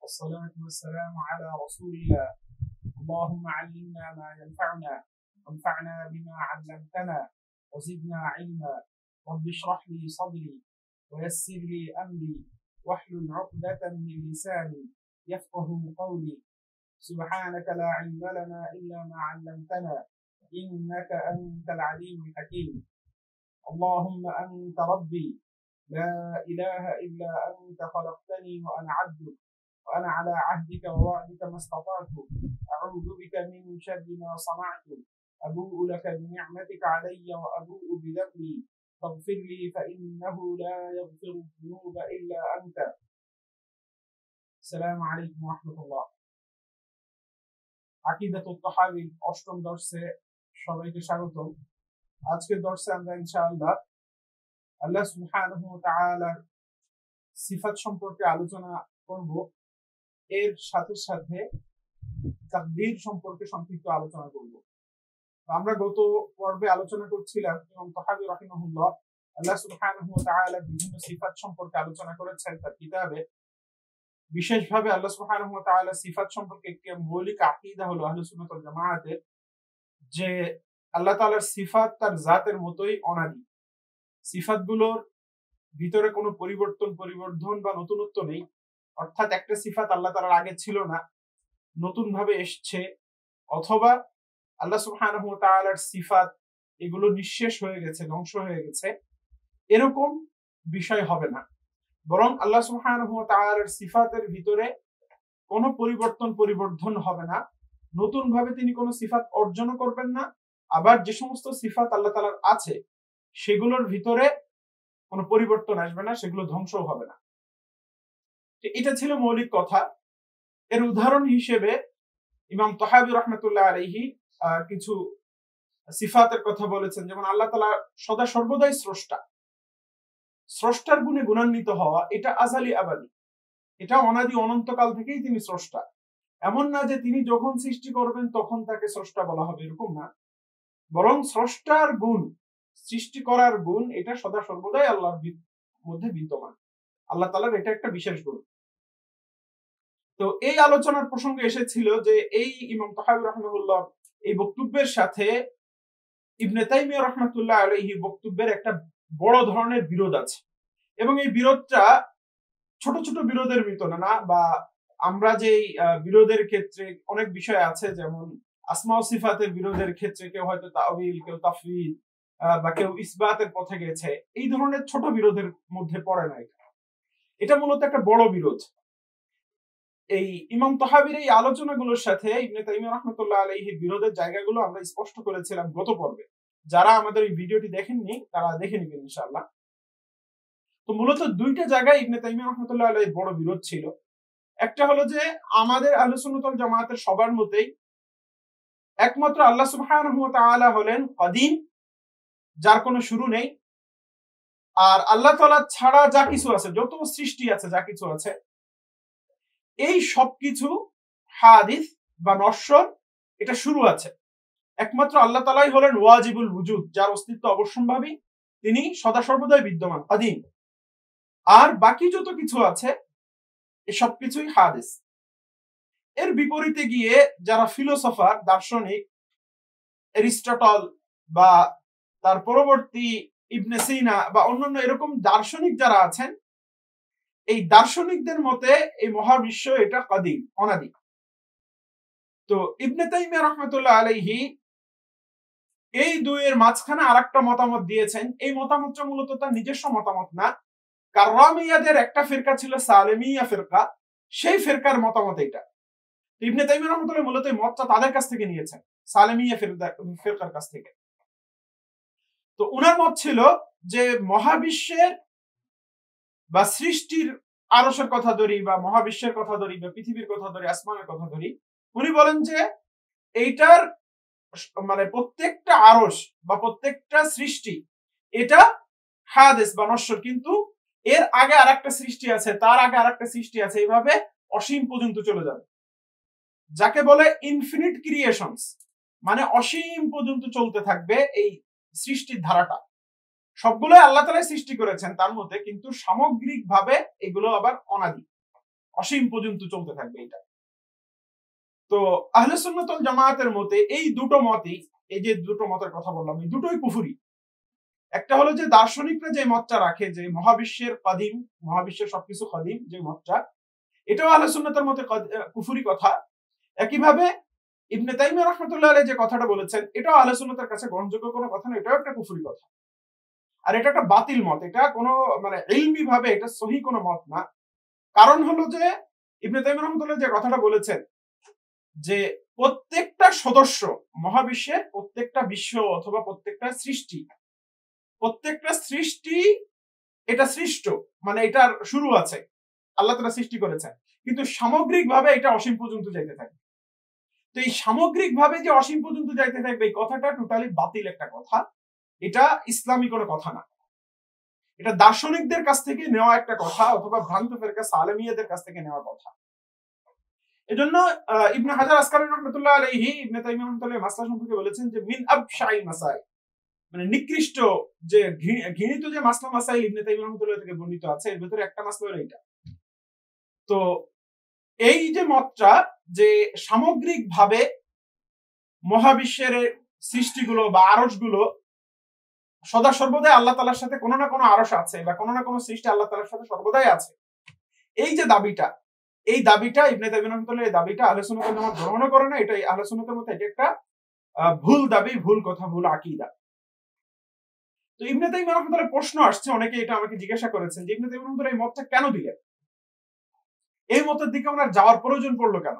والصلاة والسلام على رسول الله. اللهم علمنا ما ينفعنا وانفعنا بما علمتنا وزدنا علما. رب اشرح لي صدري ويسر لي أمري واحلل عقدة من لساني يفقه قولي. سبحانك لا علم لنا إلا ما علمتنا إنك أنت العليم الحكيم. اللهم أنت ربي لا إله إلا أنت خلقتني وأنا عبدك وأنا على عهدك ووعدك ما استطعت أعوذ بك من شر ما صنعت أبوء لك بنعمتك علي وأبوء بذنبي فاغفر لي فإنه لا يغفر الذنوب إلا أنت. السلام عليكم ورحمة الله. আকিদাতুত তাহাবীর অষ্টম দর্শে সবাইকে স্বাগতম। আজকের দর্শে আমরা ইনশাআল্লাহ আল্লাহ সুবহানাহু ওয়া তাআলার সিফাত সম্পর্কে আলোচনা করব। এর সাথে সাথে তাকদীর সম্পর্কে সংক্ষিপ্ত আলোচনা করব। আমরা গত পর্বে আলোচনা করছিলাম ইমাম তাহাবী রাহিমাহুল্লাহ আল্লাহ সুবহানাহু ওয়া তাআলার বিভিন্ন সিফাত সম্পর্কে আলোচনা করেছেন তার কিতাবে। বিশেষভাবে আল্লাহ সুবহানাহু ওয়া তাআলার সিফাত সম্পর্কে একটি মৌলিক আকীদা হলো আহলে সুন্নাত ওয়াল জামায়াতের, যে আল্লাহ তাআলার সিফাত তার জাতের মতোই অনাদি। সিফাতগুলোর ভিতরে কোনো পরিবর্ধন বা নতুনত্ব নেই, অর্থাৎ একটা সিফাত আল্লাহ তাআলার আগে ছিল না, নতুন ভাবে এসছে, অথবা আল্লাহ সুবহানাহু ওয়া তাআলার সিফাত এগুলো নিঃশেষ হয়ে গেছে, ধ্বংস হয়ে গেছে, এরকম বিষয় হবে না। বরং আল্লাহ সুবহানাহু ওয়া তাআলার সিফাতের ভিতরে কোনো পরিবর্ধন হবে না, নতুন ভাবে তিনি কোনো সিফাত অর্জন করবেন না। আবার যে সমস্ত সিফাত আল্লাহ তাআলার আছে সেগুলোর ভিতরে কোনো পরিবর্তন আসবে না, সেগুলো ধ্বংসও হবে না। এটা ছিল মৌলিক কথা। এর উদাহরণ হিসেবে ইমাম তাহাবী রাহমাতুল্লাহ আলাইহি কিছু সিফাতের কথা বলেছেন, যেমন আল্লাহ তাআলা সদা সর্বদাই স্রষ্টা। স্রষ্টার গুণে গুণান্বিত হওয়া এটা আযালি আবাদি, এটা অনাদি অনন্তকাল থেকেই তিনি স্রষ্টা। এমন না যে তিনি যখন সৃষ্টি করবেন তখন তাকে স্রষ্টা বলা হবে, এরকম না। বরং স্রষ্টার গুণ, সৃষ্টি করার গুণ, এটা সদা সর্বদাই আল্লাহর মধ্যে বিদ্যমান। আল্লাহ তাআলার এটা একটা বিশেষ গুণ। তো এই আলোচনার প্রসঙ্গে এসেছিল যে এই ইমাম তাহাবী রাহিমাহুল্লাহ এই বক্তব্যের সাথে ইবনে তাইমিয়া রাহমাতুল্লাহ আলাইহি বক্তব্যের একটা বড় ধরনের বিরোধ আছে, এবং এই বিরোধটা ছোট ছোট বিরোধের ভিতর না, বা আমরা যে বিরোধের ক্ষেত্রে অনেক বিষয় আছে, যেমন আসমা ও সিফাতের বিরোধের ক্ষেত্রে কেউ হয়তো তাওয়িল, কেউ তাফওয়িদ, বা কেউ ইসবাতের পথে গেছে, এই ধরনের ছোট বিরোধের মধ্যে পড়ে না। এটা মূলত একটা বড় বিরোধ। এই ইমাম তাহাবীর এই আলোচনাগুলোর সাথে ইবনে তাইমিয়া রাহমাতুল্লাহ আলাইহির বিরোধের জায়গাগুলো আমরা স্পষ্ট করেছিলাম গত পর্বে। যারা আমাদের এই ভিডিওটি দেখেননি তারা দেখে নেবেন ইনশাআল্লাহ। তো মূলত দুইটা জায়গায় ইবনে তাইমিয়া রাহমাতুল্লাহ আলাইহির বড় বিরোধ ছিল। একটা হলো যে আমাদের আহলে সুন্নাত ওয়াল জামায়াতের সবার মতেই একমাত্র আল্লাহ সুবহানাহু ওয়া তাআলা হলেন কাদিম, যার কোনো শুরু নেই। আর আল্লাহ তাআলা ছাড়া যা কিছু আছে, যত সৃষ্টি আছে, যা কিছু আছে, এই সবকিছু হাদিস বা নশ্বর, এটা শুরু আছে। একমাত্র আল্লাহ তাআলাই হলেন ওয়াজিবুল ওয়ুজুদ, যার অস্তিত্ব অবশ্যম্ভাবী, তিনি সদা সর্বদাই বিদ্যমান, কাদিম। আর বাকি যত কিছু আছে এই সবকিছুই হাদিস। এর বিপরীতে গিয়ে যারা ফিলোসফার, দার্শনিক, এরিস্টটল বা তার পরবর্তী ইবনে সিনা বা অন্যান্য এরকম দার্শনিক যারা আছেন, এই দার্শনিকদের মতে এই মহাবিশ্ব এটা কাদিম, অনাদি। তো ইবনে তাইমিয়া রাহমাতুল্লাহ আলাইহি এই দুইয়ের মাঝখানে আরেকটা মতামত দিয়েছেন। এই মতামতটা মূলত তার নিজস্ব মতামত না, কাররামিয়াদের একটা ফিরকা ছিল সালেমিয়া ফিরকা, সেই ফিরকার মতামত এটা। ইবনে তাইমিয়া রাহমাতুল্লাহ মূলত এই মতটা তাদের কাছ থেকে নিয়েছেন, সালেমিয়া ফিরকার কাছ থেকে। তো উনার মত ছিল যে মহাবিশ্বের বা সৃষ্টির আরশের কথা ধরি, বা মহাবিশ্বের কথা ধরি, বা পৃথিবীর কথা ধরি, আসমানের কথা ধরি, উনি বলেন যে এইটার মানে প্রত্যেকটা আরশ বা প্রত্যেকটা সৃষ্টি এটা হাদিস বা নশ্বর, কিন্তু এর আগে আরেকটা সৃষ্টি আছে, তার আগে আরেকটা সৃষ্টি আছে, এইভাবে অসীম পর্যন্ত চলে যাবে, যাকে বলে ইনফিনিট ক্রিয়েশনস, মানে অসীম পর্যন্ত চলতে থাকবে এই সৃষ্টির ধারাটা। সবগুলো আল্লাহ তাআলা সৃষ্টি করেছেন তার মধ্যে, কিন্তু সামগ্রিকভাবে এগুলো আবার অনাদি, অসীম পর্যন্ত চলতে থাকবে এটা। তো আহলে সুন্নাত ওয়াল জামায়াতের মতে এই দুটো মতই, এই যে দুটো মতের কথা বললাম, এই দুটোই কুফরি। একটা হলো যে দার্শনিকরা যে মতটা রাখে যে মহাবিশ্বের কাদিম, মহাবিশ্বের সবকিছু কাদিম, যে মতটা, এটাও আহলে সুন্নাতের মতে কুফরি কথা। একইভাবে ইবনে তাইমিয়া রাহমাতুল্লাহ আলাইহি যে কথাটা বলেছেন, এটাও আহলে সুন্নাতের কাছে গ্রহণযোগ্য কোনো কথা না, এটাও একটা কুফরি কথা। আর এটা একটা বাতিল মত, এটা কোনো মানে ইলমি ভাবে এটা সহি কোনো মত না। কারণ হলো যে ইবনে তাইমিয়া রাহমাতুল্লাহ যে কথাটা বলেছেন যে প্রত্যেকটা সদস্য, মহাবিশ্বের প্রত্যেকটা বিশ্ব অথবা প্রত্যেকটা সৃষ্টি এটা সৃষ্ট, মানে এটার শুরু আছে, আল্লাহ তাআলা সৃষ্টি করেছেন, কিন্তু সামগ্রিক ভাবে এটা অসীম পর্যন্ত যাইতে থাকে। তো এই সামগ্রিক ভাবে যে অসীম পর্যন্ত যাইতে থাকবে, এই কথাটা টোটালি বাতিল একটা কথা, এটা ইসলামী কোনো কথা না। এটা দার্শনিকদের কাছ থেকে নেওয়া একটা কথা, অথবা ভ্রান্ত ফেরকা সালেমিয়াদের কাছ থেকে নেওয়া কথা। এজন্য ইবনে হাজার আসকালানী রাহমাতুল্লাহ আলাইহি ইবনে তাইমিয়া রাহমাতুল্লাহ মাসলা সম্পর্কে বলেছেন যে মিন আবশাই মাসাইল, মানে নিকৃষ্ট যে ঘৃণিত যে মাসলা মাসাইল ইবনে তাইমিয়া রাহমাতুল্লাহ থেকে বর্ণিত আছে, এর ভিতরে একটা মাসলা হলো এটা। তো এই যে মতটা যে সামগ্রিক ভাবে মহাবিশ্বের সৃষ্টিগুলো বা আরশগুলো সদা সর্বদাই আল্লাহ তাআলার সাথে কোনো না কোনো আরশ আছে, বা কোনো না কোনো সৃষ্টি আল্লাহ তাআলার সাথে সর্বদাই আছে, এই যে দাবিটা, এই দাবিটা ইবনে তাইমিয়া রাহমাতুল্লাহ, এই দাবিটা আহলে সুন্নাত ওয়াল জামাত গ্রহণ করে না। এটা আহলে সুন্নাতের মতে এটা একটা ভুল দাবি, ভুল কথা, ভুল আকীদা। তো ইবনে তাইমিয়া রাহমাতুল্লাহ প্রশ্ন আসছে, অনেকে এটা আমাকে জিজ্ঞাসা করেছেন যে ইবনে তাইমিয়া রাহমাতুল্লাহ এই মতটা কেন দিলেন, এই মতের দিকে ওনার যাওয়ার প্রয়োজন পড়লো কেন?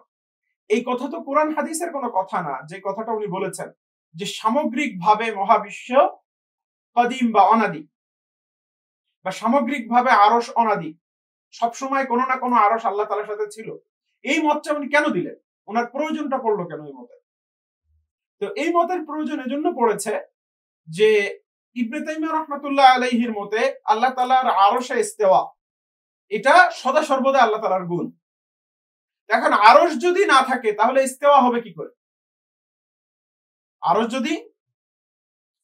এই কথা তো কোরআন হাদিসের কোনো কথা না, যে কথাটা উনি বলেছেন যে সামগ্রিক ভাবে মহাবিশ্ব কাদিম বা অনাদি, বা সামগ্রিক ভাবে আরশ অনাদি, সবসময় কোনো না কোনো আরশ আল্লাহ তাআলার সাথে ছিল। এই মতটা উনি কেন দিলেন, ওনার প্রয়োজনটা পড়লো কেন এই মতের? তো এই মতের প্রয়োজন এজন্য পড়েছে যে ইবনে তাইমিয়া রাহমাতুল্লাহ আলাইহির মতে আল্লাহ তাআলার আরশে ইস্তেওয়া, এটা সদা সর্বদা আল্লাহ তাআলার গুণ। এখন আরশ যদি না থাকে তাহলে ইস্তেওয়া হবে কি করে? আরশ যদি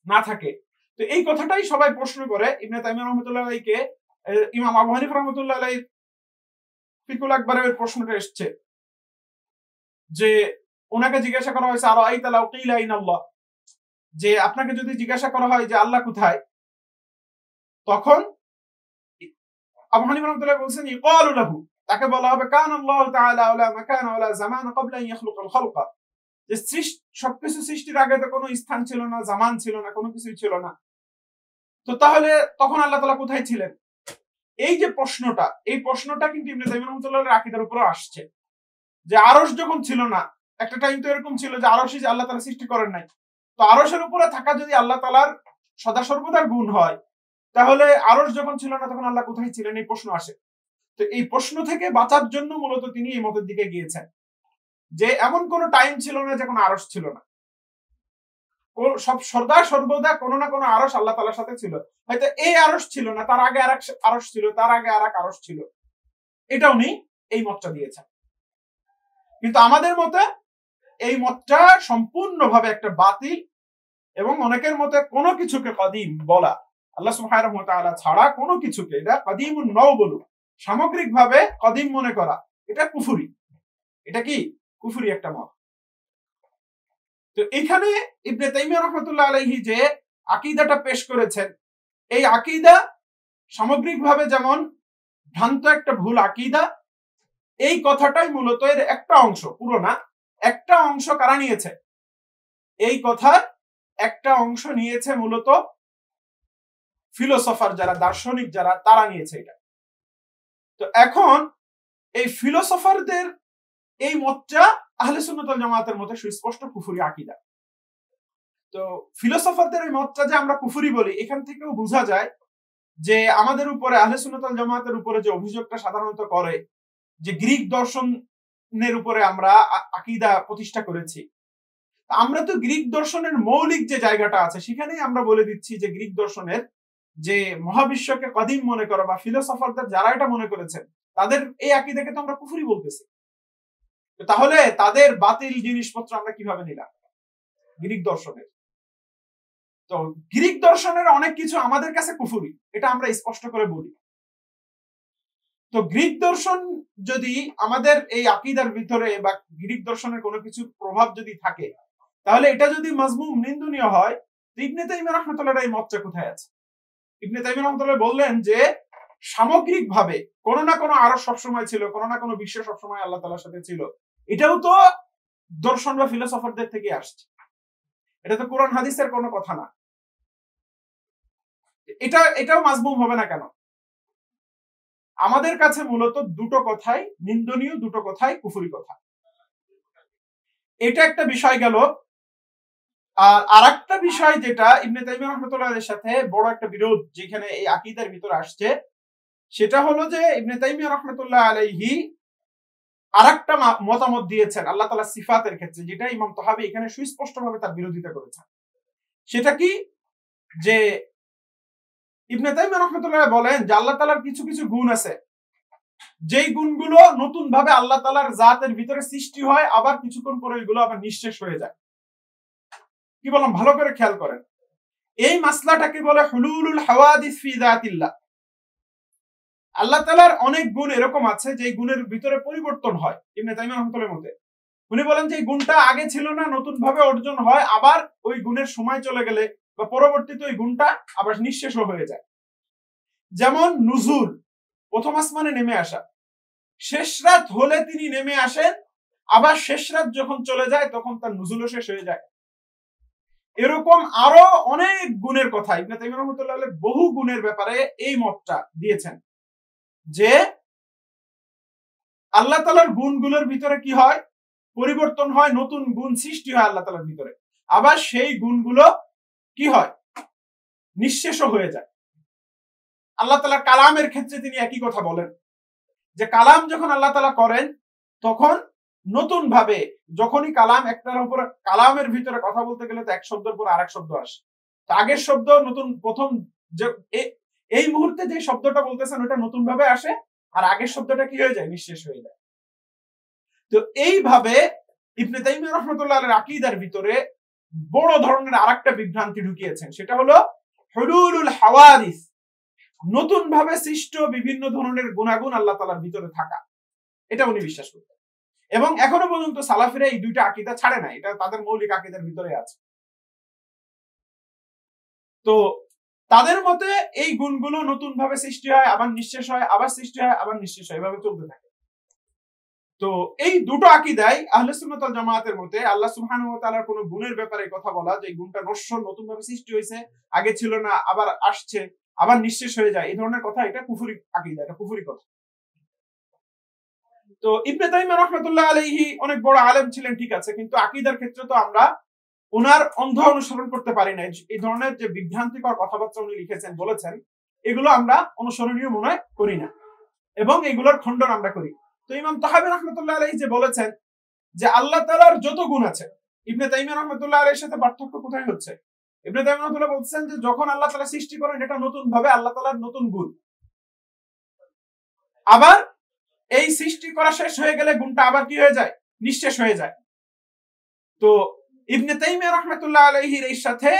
না থাকে, তো এই কথাটাই সবাই প্রশ্ন করে ইবনে তাইমিয়া রাহমাতুল্লাহ আলাইহিকে। ইমাম আবু হানিফা রাহমাতুল্লাহ আলাইহি ফিকুল আকবরের প্রশ্নটা এসেছে যে ওনাকে জিজ্ঞাসা করা হয়েছে আরা আইতা লাউ কিলা ইনাল্লাহ, যে আপনাকে যদি জিজ্ঞাসা করা হয় যে আল্লাহ কোথায়, তখন আবু হানিফা রাহমাতুল্লাহ বলেছেন ইকালু লাহু, তাকে বলা হবে কান আল্লাহু তাআলা ওয়ালা মাকান ওয়ালা জামান ক্বাবলা আন ইয়াখলুকাল খালকা, যে সবকিছু সৃষ্টির আগে তো কোনো স্থান ছিল না, জামান ছিল না, কোনো কিছুই ছিল না, তো তাহলে তখন আল্লাহ তাআলা কোথায় ছিলেন? এই যে প্রশ্নটা, এই প্রশ্নটা কিন্তু ইবনে তাইমিয়া রাহমাতুল্লাহর আকীদার উপরে আসছে যে আরশ যখন ছিল না, একটা টাইম তো এরকম ছিল যে আরশই আল্লাহ তাআলা সৃষ্টি করেন নাই, তো আরশের উপরে থাকা যদি আল্লাহ তাআলার সদা সর্বদার গুণ হয়, তাহলে আরশ যখন ছিল না তখন আল্লাহ কোথায় ছিলেন, এই প্রশ্ন আসে। তো এই প্রশ্ন থেকে বাঁচার জন্য মূলত তিনি এই মতের দিকে গিয়েছেন যে এমন কোন টাইম ছিল না যখন আরশ ছিল না, সব সদা সর্বদা কোনো না কোনো আরশ আল্লাহ তাআলার সাথে ছিল। হয়তো এই আরশ ছিল না, তার আগে আরেক আরশ ছিল, তার আগে আরেক আরশ ছিল, এটা উনি এই মতটা দিয়েছেন। কিন্তু আমাদের মতে এই মতটা সম্পূর্ণভাবে একটা বাতিল, এবং অনেকের মতে কোনো কিছুকে কাদিম বলা, আল্লাহ সুবহানাহু ওয়া তাআলা ছাড়া কোনো কিছুকে এটা কাদিমুন নাও বলুক, সামগ্রিকভাবে কাদিম মনে করা, এটা কুফরি। এটা কি কুফরি একটা মত। তো এখানে ইবনে তাইমিয়া রাহমাতুল্লাহ আলাইহি যে আকীদাটা পেশ করেছেন, এই আকীদা সামগ্রিকভাবে যেমন ভ্রান্ত একটা ভুল আকীদা, এই কথাটাই মূলত এর একটা অংশ, পুরো না, একটা অংশ কারা নিয়েছে, এই কথার একটা অংশ নিয়েছে মূলত ফিলোসফার যারা, দার্শনিক যারা, তারা নিয়েছে এটা। তো এখন এই ফিলোসফারদের এই মতটা আহলে সুন্নাত ওয়াল জামাতের মতে সুস্পষ্ট কুফরি আকীদা। তো ফিলোসফারদের এই মতটা যে আমরা কুফরি বলি, এখান থেকেও বোঝা যায় যে আমাদের উপরে আহলে সুন্নাত ওয়াল জামাতের উপরে যে অভিযোগটা সাধারণত করে যে গ্রিক দর্শনের উপরে আমরা আকীদা প্রতিষ্ঠা করেছি, আমরা তো গ্রিক দর্শনের মৌলিক যে জায়গাটা আছে সেখানেই আমরা বলে দিচ্ছি যে গ্রিক দর্শনের যে মহাবিশ্বকে কাদিম মনে করা, বা ফিলোসফারদের যারা এটা মনে করেছেন, তাদের এই আকীদাকে তো আমরা কুফরি বলতেছি। তাহলে তাদের বাতিল জিনিসপত্র আমরা কিভাবে নিলাম গ্রিক দর্শনের? তো গ্রিক দর্শনের অনেক কিছু আমাদের কাছে কুফরি, এটা আমরা স্পষ্ট করে বলি। তো গ্রিক দর্শন যদি আমাদের এই আকীদার ভিতরে বা গ্রিক দর্শনের কোনো কিছুর প্রভাব যদি থাকে, তাহলে এটা যদি মাজমুম নিন্দনীয় হয়, ইবনে তাইমিয়া রাহমাতুল্লাহ এই মতটা কোথায় আছে? ইবনে তাইমিয়া রাহমাতুল্লাহ বললেন যে সামগ্রিক ভাবে কোনো না কোনো আরো সবসময় ছিল, কোনো না কোনো বিশ্ব সবসময় আল্লাহ তাআলার সাথে ছিল। এটাও তো দর্শন বা ফিলোসফারদের থেকে আসছে, এটা তো কোরআন হাদিসের কোনো কথা না। এটাও মাজমুম হবে না কেন? আমাদের কাছে মূলত দুটো কথাই নিন্দনীয়, দুটো কথাই কুফরি কথা। এটা একটা বিষয় গেল। আর আরেকটা বিষয় যেটা ইবনে তাইমিয়া রাহমাতুল্লাহর সাথে বড় একটা বিরোধ যেখানে এই আকীদার ভিতর আসছে, সেটা হলো যে ইবনে তাইমিয়া রাহমাতুল্লাহ আলাইহি আরেকটা মতামত দিয়েছেন আল্লাহ তাআলার সিফাতের ক্ষেত্রে, যেটা ইমাম তাহাবী এখানে সুস্পষ্টভাবে তার বিরোধিতা করেছেন। সেটা কি? যে ইবনে তাইমিয়া রাহমাতুল্লাহ বলেন যে আল্লাহ তাআলার কিছু কিছু গুণ আছে, যেই গুণগুলো নতুন ভাবে আল্লাহ তাআলার জাতের ভিতরে সৃষ্টি হয়, আবার কিছুক্ষণ পরে ওইগুলো আবার নিঃশেষ হয়ে যায়। কি বললাম ভালো করে খেয়াল করেন। এই মাসলাটাকে বলে হুলুলুল হাওয়াদিস ফি যাতিল্লাহ। আল্লাহ তাআলার অনেক গুণ এরকম আছে যে গুণের ভিতরে পরিবর্তন হয়। ইবনে তাইমিয়া রাহমাতুল্লাহর মতে উনি বলেন যে এই গুণটা আগে ছিল না, নতুন ভাবে অর্জন হয়, আবার ওই গুণের সময় চলে গেলে বা পরবর্তীতে ওই গুণটা আবার নিঃশেষ হয়ে যায়। যেমন নুজুল, প্রথম আসমানে নেমে আসা, শেষ রাত হলে তিনি নেমে আসেন, আবার শেষ রাত যখন চলে যায় তখন তার নুজুলও শেষ হয়ে যায়। এরকম আরো অনেক গুণের কথা ইবনে তাইমিয়া রাহমাতুল্লাহ বহু গুণের ব্যাপারে এই মতটা দিয়েছেন যে আল্লাহ তাআলার গুণগুলোর ভিতরে কি হয়? পরিবর্তন হয়, নতুন গুণ সৃষ্টি হয় আল্লাহ তাআলার ভিতরে, আবার সেই গুণগুলো কি হয়? নিঃশেষ হয়ে যায়। আল্লাহ তাআলা কালামের ক্ষেত্রে তিনি একই কথা বলেন যে কালাম যখন আল্লাহ তাআলা করেন তখন নতুন ভাবে যখনই কালাম একটার উপর কালামের ভিতরে কথা বলতে গেলে তো এক শব্দের পর আরেক শব্দ আসে, তো আগের শব্দ নতুন প্রথম যে এই মুহূর্তে যে শব্দটা বলতেছেন ওটা নতুন ভাবে আসে, আর আগের শব্দটা কি হয়ে যায়? নিঃশেষ হয়ে যায়। তো এইভাবে ইবনে তাইমিয়া রাহমাতুল্লাহর আকীদার ভিতরে বড় ধরনের আরেকটা বিভ্রান্তি ঢুকিয়েছেন, সেটা হলো হুলুলুল হাওয়াদিস, নতুন ভাবে সৃষ্ট বিভিন্ন ধরনের গুণাগুণ আল্লাহ তাআলার ভিতরে থাকা, এটা উনি বিশ্বাস করতেন। এবং এখনো পর্যন্ত সালাফিরা এই দুইটা আকীদা ছাড়ে না, এটা তাদের মৌলিক আকীদার ভিতরে আছে। তো তাদের মতে এই গুণগুলো নতুন ভাবে সৃষ্টি হয়, আবার নিঃশেষ হয়, আবার সৃষ্টি হয়, আবার নিঃশেষ হয়, এভাবে চলতে থাকে। তো এই দুটো আকীদায় আহলে সুন্নাত ওয়াল জামায়াতের মতে আল্লাহ সুবহানাহু ওয়া তাআলার কোন গুণের ব্যাপারে কথা বলা, যে গুণটা নশ্বর, নতুন ভাবে সৃষ্টি হয়েছে, আগে ছিল না, আবার আসছে, আবার নিঃশেষ হয়ে যায়, এই ধরনের কথা, এটা কুফরি আকীদা, এটা কুফরি কথা। তো ইবনে তাইমিয়া রাহমাতুল্লাহ আলাইহি অনেক বড় আলেম ছিলেন, ঠিক আছে, কিন্তু আকীদার ক্ষেত্রে তো আমরা ওনার অন্ধ অনুসরণ করতে পারি না। এই ধরনের যে বিভ্রান্তিকর কথাবার্তা উনি লিখেছেন, বলেছেন, এগুলো আমরা অনুসরণীয় মনে করি না এবং এগুলোর খণ্ডন আমরা করি। তো ইমাম তাহাবী রাহমাতুল্লাহ আলাইহি যে বলেছেন যে আল্লাহ তাআলার যত গুণ আছে, ইবনে তাইমিয়া রাহমাতুল্লাহ আলাইহির সাথে পার্থক্য কোথায় হচ্ছে? ইবনে তাইমিয়া রাহমাতুল্লাহ বলছেন যে যখন আল্লাহ তাআলা সৃষ্টি করেন এটা নতুন ভাবে আল্লাহ তাআলার নতুন গুণ, আবার এই সৃষ্টি করা শেষ হয়ে গেলে গুণটা আবার কি হয়ে যায়? নিঃশেষ হয়ে যায়। তো ইবনে তাইমিয়া রাহমাতুল্লাহ আলাইহির এর সাথে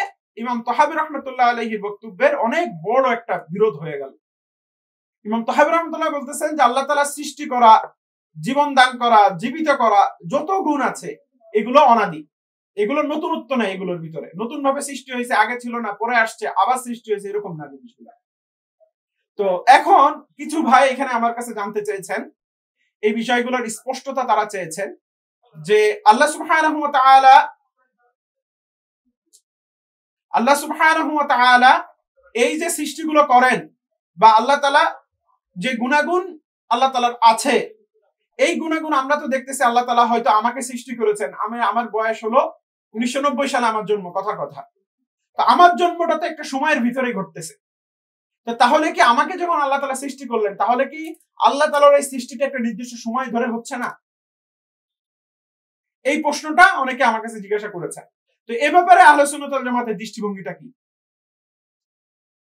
ইমাম তাহাবী রাহমাতুল্লাহ আলাইহির বক্তব্যের অনেক বড় একটা বিরোধ হয়ে গেল। ইমাম তাহাবী রাহমাতুল্লাহ বলতেছেন যে আল্লাহ তাআলা সৃষ্টি করা, জীবন দান করা, জীবিত করা, যত গুণ আছে এগুলো অনাদি, এগুলো নতুনত্ব নাই, এগুলোর ভিতরে নতুন ভাবে সৃষ্টি হয়েছে, আগে ছিল না, পরে আসছে, আবার সৃষ্টি হয়েছে, এরকম না জিনিসগুলো। তো এখন কিছু ভাই এখানে আমার কাছে জানতে চেয়েছেন, এই বিষয়গুলোর স্পষ্টতা তারা চেয়েছেন যে আল্লাহ সুবহানাহু ওয়া তাআলা এই যে সৃষ্টিগুলো করেন, বা আল্লাহ তাআলা যে গুণাগুণ আল্লাহ তাআলার আছে, এই গুণাগুণ আমরা তো দেখতেছি আল্লাহ তাআলা হয়তো আমাকে সৃষ্টি করেছেন, আমার বয়স হলো 1990 সালে আমার জন্ম, কথা তো আমার জন্মটা তো একটা সময়ের ভিতরে ঘটতেছে। তো তাহলে কি আমাকে যখন আল্লাহ তাআলা সৃষ্টি করলেন, তাহলে কি আল্লাহ তাআলার এই সৃষ্টিটা একটা নির্দিষ্ট সময় ধরে হচ্ছে না? এই প্রশ্নটা অনেকে আমার কাছে জিজ্ঞাসা করেছে। তো এ ব্যাপারে আহলে সুন্নাত ওয়াল জামাতের দৃষ্টিভঙ্গিটা কি?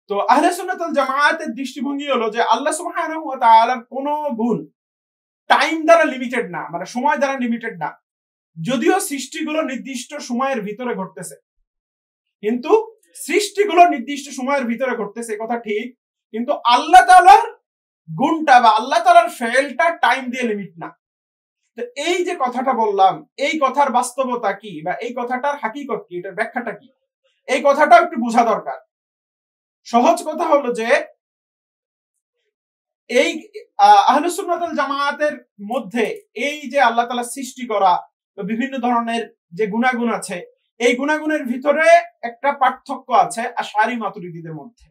তো আহলে সুন্নাত ওয়াল জামাতের দৃষ্টিভঙ্গি হলো যে আল্লাহ সুবহানাহু ওয়া তাআলার কোনো গুণ টাইম দ্বারা লিমিটেড না, মানে সময় দ্বারা লিমিটেড না। যদিও সৃষ্টিগুলো নির্দিষ্ট সময়ের ভিতরে ঘটতেছে, কিন্তু সৃষ্টিগুলো নির্দিষ্ট সময়ের ভিতরে ঘটতেছে, কথা ঠিক, কিন্তু আল্লাহ তাআলার গুণটা বা আল্লাহ তাআলার ফেলটা টাইম দিয়ে লিমিট না। তো এই যে কথাটা বললাম, এই কথার বাস্তবতা কি বা এই কথাটার হাকিকত কি, এটার ব্যাখ্যাটা কি, এই কথাটা একটু বোঝা দরকার। সহজ কথা হলো যে এই আহলুস সুন্নাত ওয়াল জামায়াতের মধ্যে এই যে আল্লাহ তাআলা সৃষ্টি করা বিভিন্ন ধরনের যে গুণাগুণ আছে, এই গুণাগুণের ভিতরে একটা পার্থক্য আছে আশআরী মাতুরিদীদের মধ্যে।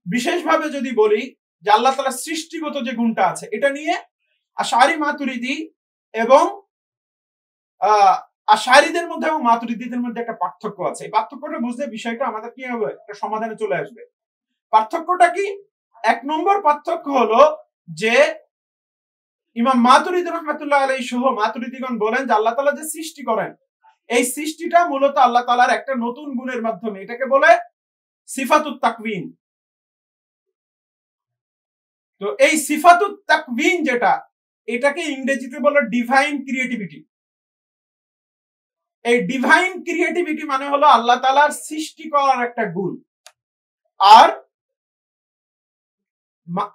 বিশেষভাবে যদি বলি যে আল্লাহ তাআলা সৃষ্টিগত যে গুণটা আছে, এটা নিয়ে আশআরী মাতুরিদী এবং আশআরীদের মধ্যে এবং মাতুরিদীদের মধ্যে একটা পার্থক্য আছে। এই পার্থক্যটা বুঝলে বিষয়টা আমাদের কি হবে, একটা সমাধানে চলে আসবে। পার্থক্যটা কি? এক নম্বর পার্থক্য হলো যে ইমাম মাতুরিদী রাহমাতুল্লাহ আলাইহি সহ মাতুরিদীগণ বলেন যে আল্লাহ তাআলা যে সৃষ্টি করেন, এই সৃষ্টিটা মূলত আল্লাহ তাআলার একটা নতুন গুণের মাধ্যমে, এটাকে বলে সিফাতুত তাকওয়িন। তো এই সিফাতুত তাকওয়িন যেটা, এটাকে ইংরেজিতে বলে ডিভাইন ক্রিয়েটিভিটি। এই ডিভাইন ক্রিয়েটিভিটি মানে হলো আল্লাহ তাআলার সৃষ্টি করার একটা গুণ। আর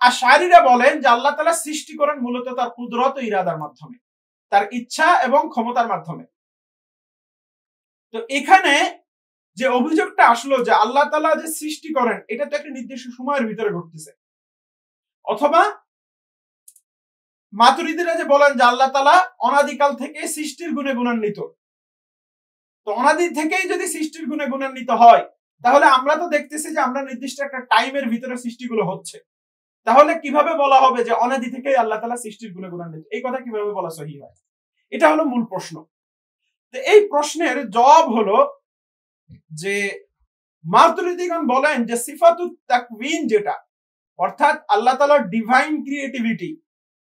আশআরীরা বলেন যে আল্লাহ তাআলা সৃষ্টি করেন মূলত তার কুদরত ও ইরাদার মাধ্যমে, তার ইচ্ছা এবং ক্ষমতার মাধ্যমে। তো এখানে যে অভিযোগটা আসলো যে আল্লাহ তাআলা যে সৃষ্টি করেন, এটা তো একটা নির্দিষ্ট সময়ের ভিতরে ঘটতেছে। অথবা মাতুরিদীরা যে বলেন যে আল্লাহ তাআলা অনাদিকাল থেকে সৃষ্টির গুণে গুণান্বিত। তো অনাদি থেকেই যদি সৃষ্টির গুণে গুণান্বিত হয়, তাহলে আমরা তো দেখতেছি যে আমরা নির্দিষ্ট একটা টাইমের ভিতরে সৃষ্টিগুলো হচ্ছে। তাহলে কিভাবে বলা হবে যে অনাদি থেকেই আল্লাহ তাআলা সৃষ্টির গুণে গুণান্বিত? এই কথা কিভাবে বলা সহি হয়? এটা হলো মূল প্রশ্ন। তো এই প্রশ্নের জবাব হলো যে মাতুরিদীগণ বলেন যে সিফাতুত তাকওয়িন যেটা, অর্থাৎ আল্লাহ তাআলার ডিভাইন ক্রিয়েটিভিটি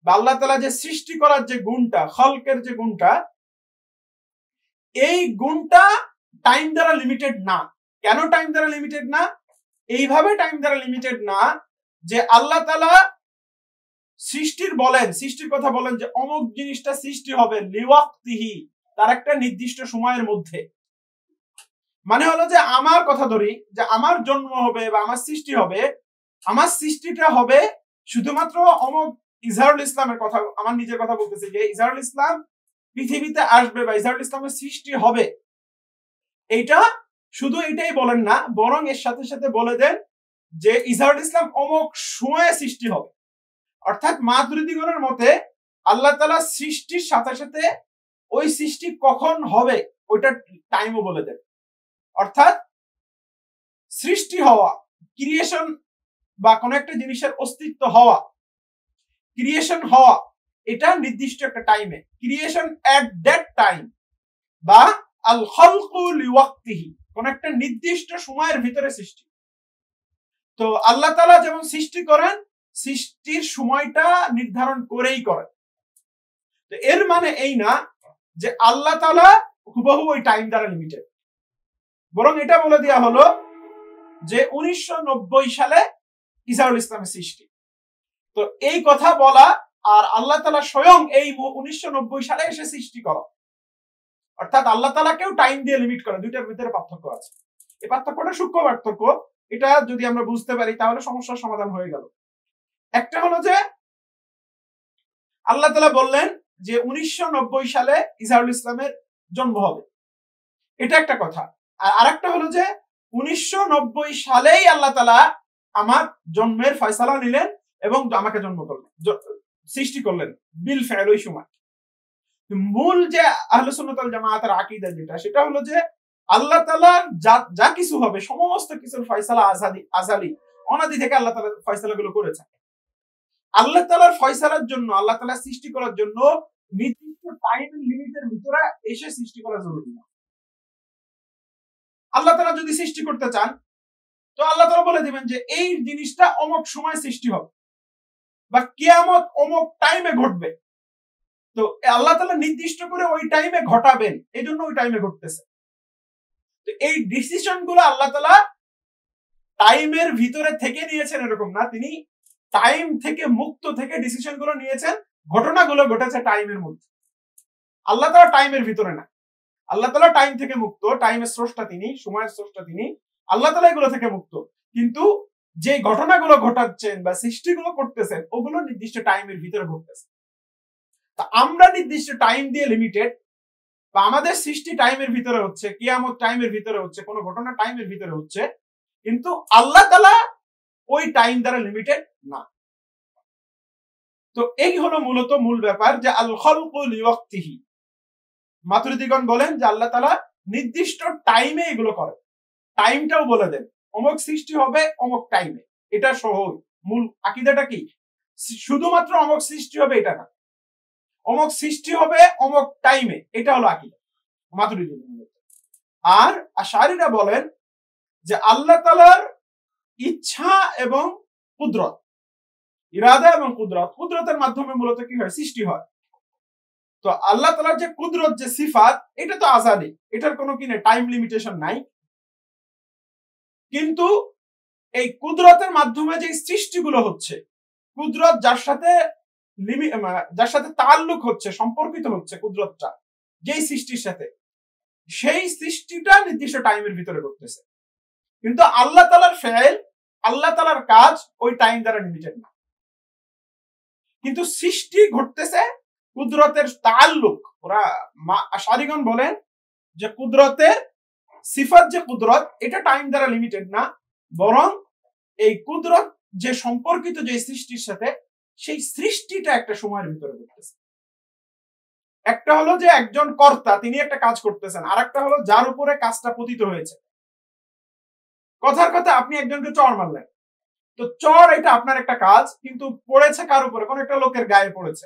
বা আল্লাহ তাআলা যে সৃষ্টি করার যে গুণটা, খলকের যে গুণটা, এই গুণটা টাইম দ্বারা লিমিটেড না। কেন টাইম দ্বারা লিমিটেড না? এইভাবে টাইম দ্বারা লিমিটেড না যে আল্লাহ তাআলা সৃষ্টির কথা বলেন যে অমুক জিনিসটা সৃষ্টি হবে লিওয়াক্তিহি, তার একটা নির্দিষ্ট সময়ের মধ্যে। মানে হলো যে আমার কথা ধরি যে আমার জন্ম হবে বা আমার সৃষ্টি হবে, আমার সৃষ্টিটা হবে শুধুমাত্র অমুক ইজহারুল ইসলামের কথা, আমার নিজের কথা বলতেছি যে ইজহারুল ইসলাম পৃথিবীতে আসবে বা ইজহারুল ইসলামের সৃষ্টি হবে, এইটা শুধু এটাই বলেন না, বরং এর সাথে সাথে বলে দেন যে ইজহারুল ইসলাম অমুক সময়ে সৃষ্টি হবে। অর্থাৎ মাতুরিদীগণের মতে আল্লাহ তাআলা সৃষ্টির সাথে সাথে ওই সৃষ্টি কখন হবে ওইটা টাইমও বলে দেন। অর্থাৎ সৃষ্টি হওয়া, ক্রিয়েশন বা কোন একটা জিনিসের অস্তিত্ব হওয়া, ক্রিয়েশন হওয়া, এটা নির্দিষ্ট একটা টাইমে, ক্রিয়েশন এট দ্যাট টাইম বা আল খালকু লিওয়াক্তিহি, কোন একটা নির্দিষ্ট সময়ের ভিতরে সৃষ্টি। তো আল্লাহ তাআলা যেমন সৃষ্টি করেন, সৃষ্টির সময়টা নির্ধারণ করেই করেন। তো এর মানে এই না যে আল্লাহ তাআলা হুবহু ওই টাইম দ্বারা লিমিটেড, বরং এটা বলে দেওয়া হলো যে 1990 সালে ইজহারুল ইসলামের সৃষ্টি। তো এই কথা বলা আর আল্লাহ তাআলা স্বয়ং এই 1990 সালে এসে সৃষ্টি করা, অর্থাৎ আল্লাহ তাআলাকেও টাইম দিয়ে লিমিট করা, দুইটার ভিতরে পার্থক্য আছে। এই পার্থক্যটা সূক্ষ্ম পার্থক্য, এটা যদি আমরা বুঝতে পারি তাহলে সমস্যার সমাধান হয়ে গেল। একটা হলো যে আল্লাহ তাআলা বললেন যে 1990 সালে ইজহারুল ইসলামের জন্ম হবে, এটা একটা কথা। আর আরেকটা হলো যে 1990 সালেই আল্লাহ তাআলা আমার জন্মের ফয়সালা নিলেন এবং আমাকে জন্ম করলেন, সৃষ্টি করলেন বিল ফেল। ওই সময় মূল যে আহলে সুন্নাত ওয়াল জামায়াতের আকীদা যেটা, সেটা হলো যে আল্লাহ তাআলার যা কিছু হবে সমস্ত কিছুর ফয়সালা আযালি অনাদি থেকে আল্লাহ তাআলা ফয়সালাগুলো করেছেন। আল্লাহ তাআলার ফয়সালার জন্য, আল্লাহ তাআলা সৃষ্টি করার জন্য নির্দিষ্ট টাইম লিমিটের ভিতরে এসে সৃষ্টি করা জরুরি না। আল্লাহ তাআলা যদি সৃষ্টি করতে চান তো আল্লাহ তাআলা বলে দিবেন যে এই জিনিসটা অমুক সময় সৃষ্টি হবে বা কিয়ামত অমুক টাইমে ঘটবে। তো আল্লাহ তাআলা নির্দিষ্ট করে ওই টাইমে ঘটাবেন, এই জন্য ওই টাইমে ঘটতেছে। তো এই ডিসিশন গুলো আল্লাহ তাআলা টাইমের ভিতরে থেকে নিয়েছেন এরকম না, তিনি টাইম থেকে মুক্ত থেকে ডিসিশন গুলো নিয়েছেন, ঘটনাগুলো ঘটেছে টাইমের মধ্যে। আল্লাহ তাআলা টাইমের ভিতরে না, আল্লাহ তাআলা টাইম থেকে মুক্ত, টাইমের স্রষ্টা তিনি, সময়ের স্রষ্টা তিনি, আল্লাহ তাআলা এগুলো থেকে মুক্ত। কিন্তু যে ঘটনাগুলো ঘটাচ্ছেন বা সৃষ্টিগুলো করতেছেন ওগুলো নির্দিষ্ট টাইমের ভিতরে ঘটতেছে। তা আমরা নির্দিষ্ট টাইম দিয়ে লিমিটেড, বা আমাদের সৃষ্টি টাইমের ভিতরে হচ্ছে, কিয়ামত টাইমের ভিতরে হচ্ছে, কোনো ঘটনা টাইমের ভিতরে হচ্ছে, কিন্তু আল্লাহ তাআলা ওই টাইম দ্বারা লিমিটেড না। তো এই হলো মূলত মূল ব্যাপার যে আল খালকু লিওয়াক্তিহি। মাতুরিদিগণ বলেন যে আল্লাহ তাআলা নির্দিষ্ট টাইমে এগুলো করেন, টাইমটাও বলে দেন অমুক সৃষ্টি হবে অমুক টাইমে। এটা সহজ মূল আকীদাটা কি, শুধুমাত্র অমুক সৃষ্টি হবে এটা না, অমুক সৃষ্টি হবে অমুক টাইমে, এটা হলো আকীদা মাতুরিদিগণ। আর আশআরীরা বলেন যে আল্লাহ তাআলার ইচ্ছা এবং কুদরত, ইরাদা এবং কুদরত, কুদরতের মাধ্যমে মূলত কি হয়, সৃষ্টি হয়। তো আল্লাহ তাআলার যে কুদরত, যে সিফাত, এটা তো আযালি, এটার কোনো কি নেই, টাইম লিমিটেশন নাই। কিন্তু এই কুদরতের মাধ্যমে যে সৃষ্টিগুলো হচ্ছে, কুদরত যার সাথে তাআল্লুক হচ্ছে, সম্পর্কিত হচ্ছে কুদরতটা যেই সৃষ্টির সাথে, সেই সৃষ্টিটা নির্দিষ্ট টাইমের ভিতরে ঘটতেছে। কিন্তু আল্লাহ তাআলার ফেল, আল্লাহ তাআলার কাজ ওই টাইম দ্বারা লিমিটেড না। কিন্তু সৃষ্টি ঘটতেছে কুদরতের তাআল্লুক। ওরা আশআরীগণ বলেন যে কুদরতের সিফাত, যে কুদরত, এটা টাইম দ্বারা লিমিটেড না, বরং এই কুদরত যে সম্পর্কিত যে সৃষ্টির সাথে, সেই সৃষ্টিটা একটা সময়ের ভিতরে ঘটতেছে। একটা হলো যে একজন কর্তা, তিনি একটা কাজ করতেছেন, আর একটা হলো যার উপরে কাজটা পতিত হয়েছে। কথার কথা, আপনি একজনকে চড় মারলেন, তো চড় এটা আপনার একটা কাজ, কিন্তু পড়েছে কার উপরে, কোন একটা লোকের গায়ে পড়েছে।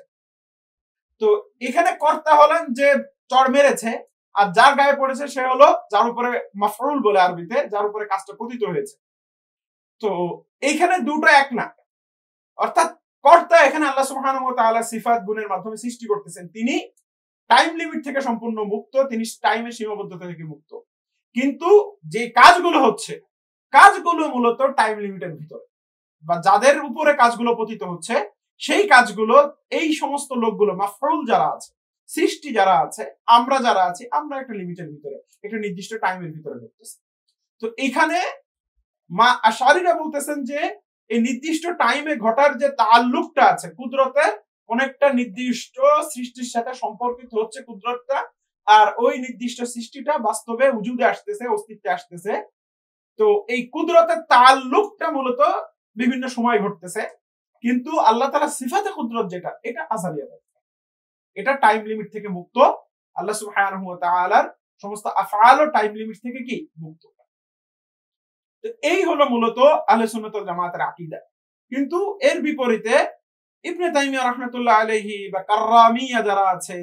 তো এখানে কর্তা হলেন যে চড় মেরেছে, আর যার গায়ে পড়েছে সে হলো যার উপরে মাফউল বলে আরবিতে, যার উপরে কাজটা পতিত হয়েছে। তো এইখানে দুটো এক না, অর্থাৎ কর্তা এখানে আল্লাহ সুবহানাহু ওয়া তাআলা সিফাত গুণের মাধ্যমে সৃষ্টি করতেছেন, তিনি টাইম লিমিট থেকে সম্পূর্ণ মুক্ত, তিনি টাইমের সীমাবদ্ধতা থেকে মুক্ত। কিন্তু যে কাজগুলো হচ্ছে, কাজগুলো মূলত টাইম লিমিটের ভিতরে, বা যাদের উপরে কাজগুলো পতিত হচ্ছে, সেই কাজগুলো এই সমস্ত লোকগুলো, মাফউল যারা আছে, সৃষ্টি যারা আছে, আমরা যারা আছি, আমরা একটা লিমিটের ভিতরে, একটা নির্দিষ্ট টাইমের ভিতরে করতেছি। তো এখানে আশআরীরা বলতেছেন যে এই নির্দিষ্ট টাইমে ঘটার যে তাআল্লুকটা আছে, কুদরতের অনেকটা নির্দিষ্ট সৃষ্টির সাথে সম্পর্কিত হচ্ছে কুদরতটা, আর ওই নির্দিষ্ট সৃষ্টিটা বাস্তবে উজুদে আসতেছে, অস্তিত্বে আসতেছে। তো এই কুদরতের তাআল্লুকটা মূলত বিভিন্ন সময় ঘটতেছে, কিন্তু আল্লাহ তাআলা সিফাতে কুদরত যেটা, এটা আযালিয়া, এটা টাইম লিমিট থেকে মুক্ত। আল্লাহ সুবহানাহু ওয়া তাআলার সমস্ত আফআলও টাইম লিমিট থেকে কি মুক্ত। তো এই হলো মূলত আহলে সুন্নাত ওয়াল জামাতের আকীদা। কিন্তু এর বিপরীতে ইবনে তাইমিয়া রাহমাতুল্লাহ আলাইহি বা কাররামিয়া যারা আছে,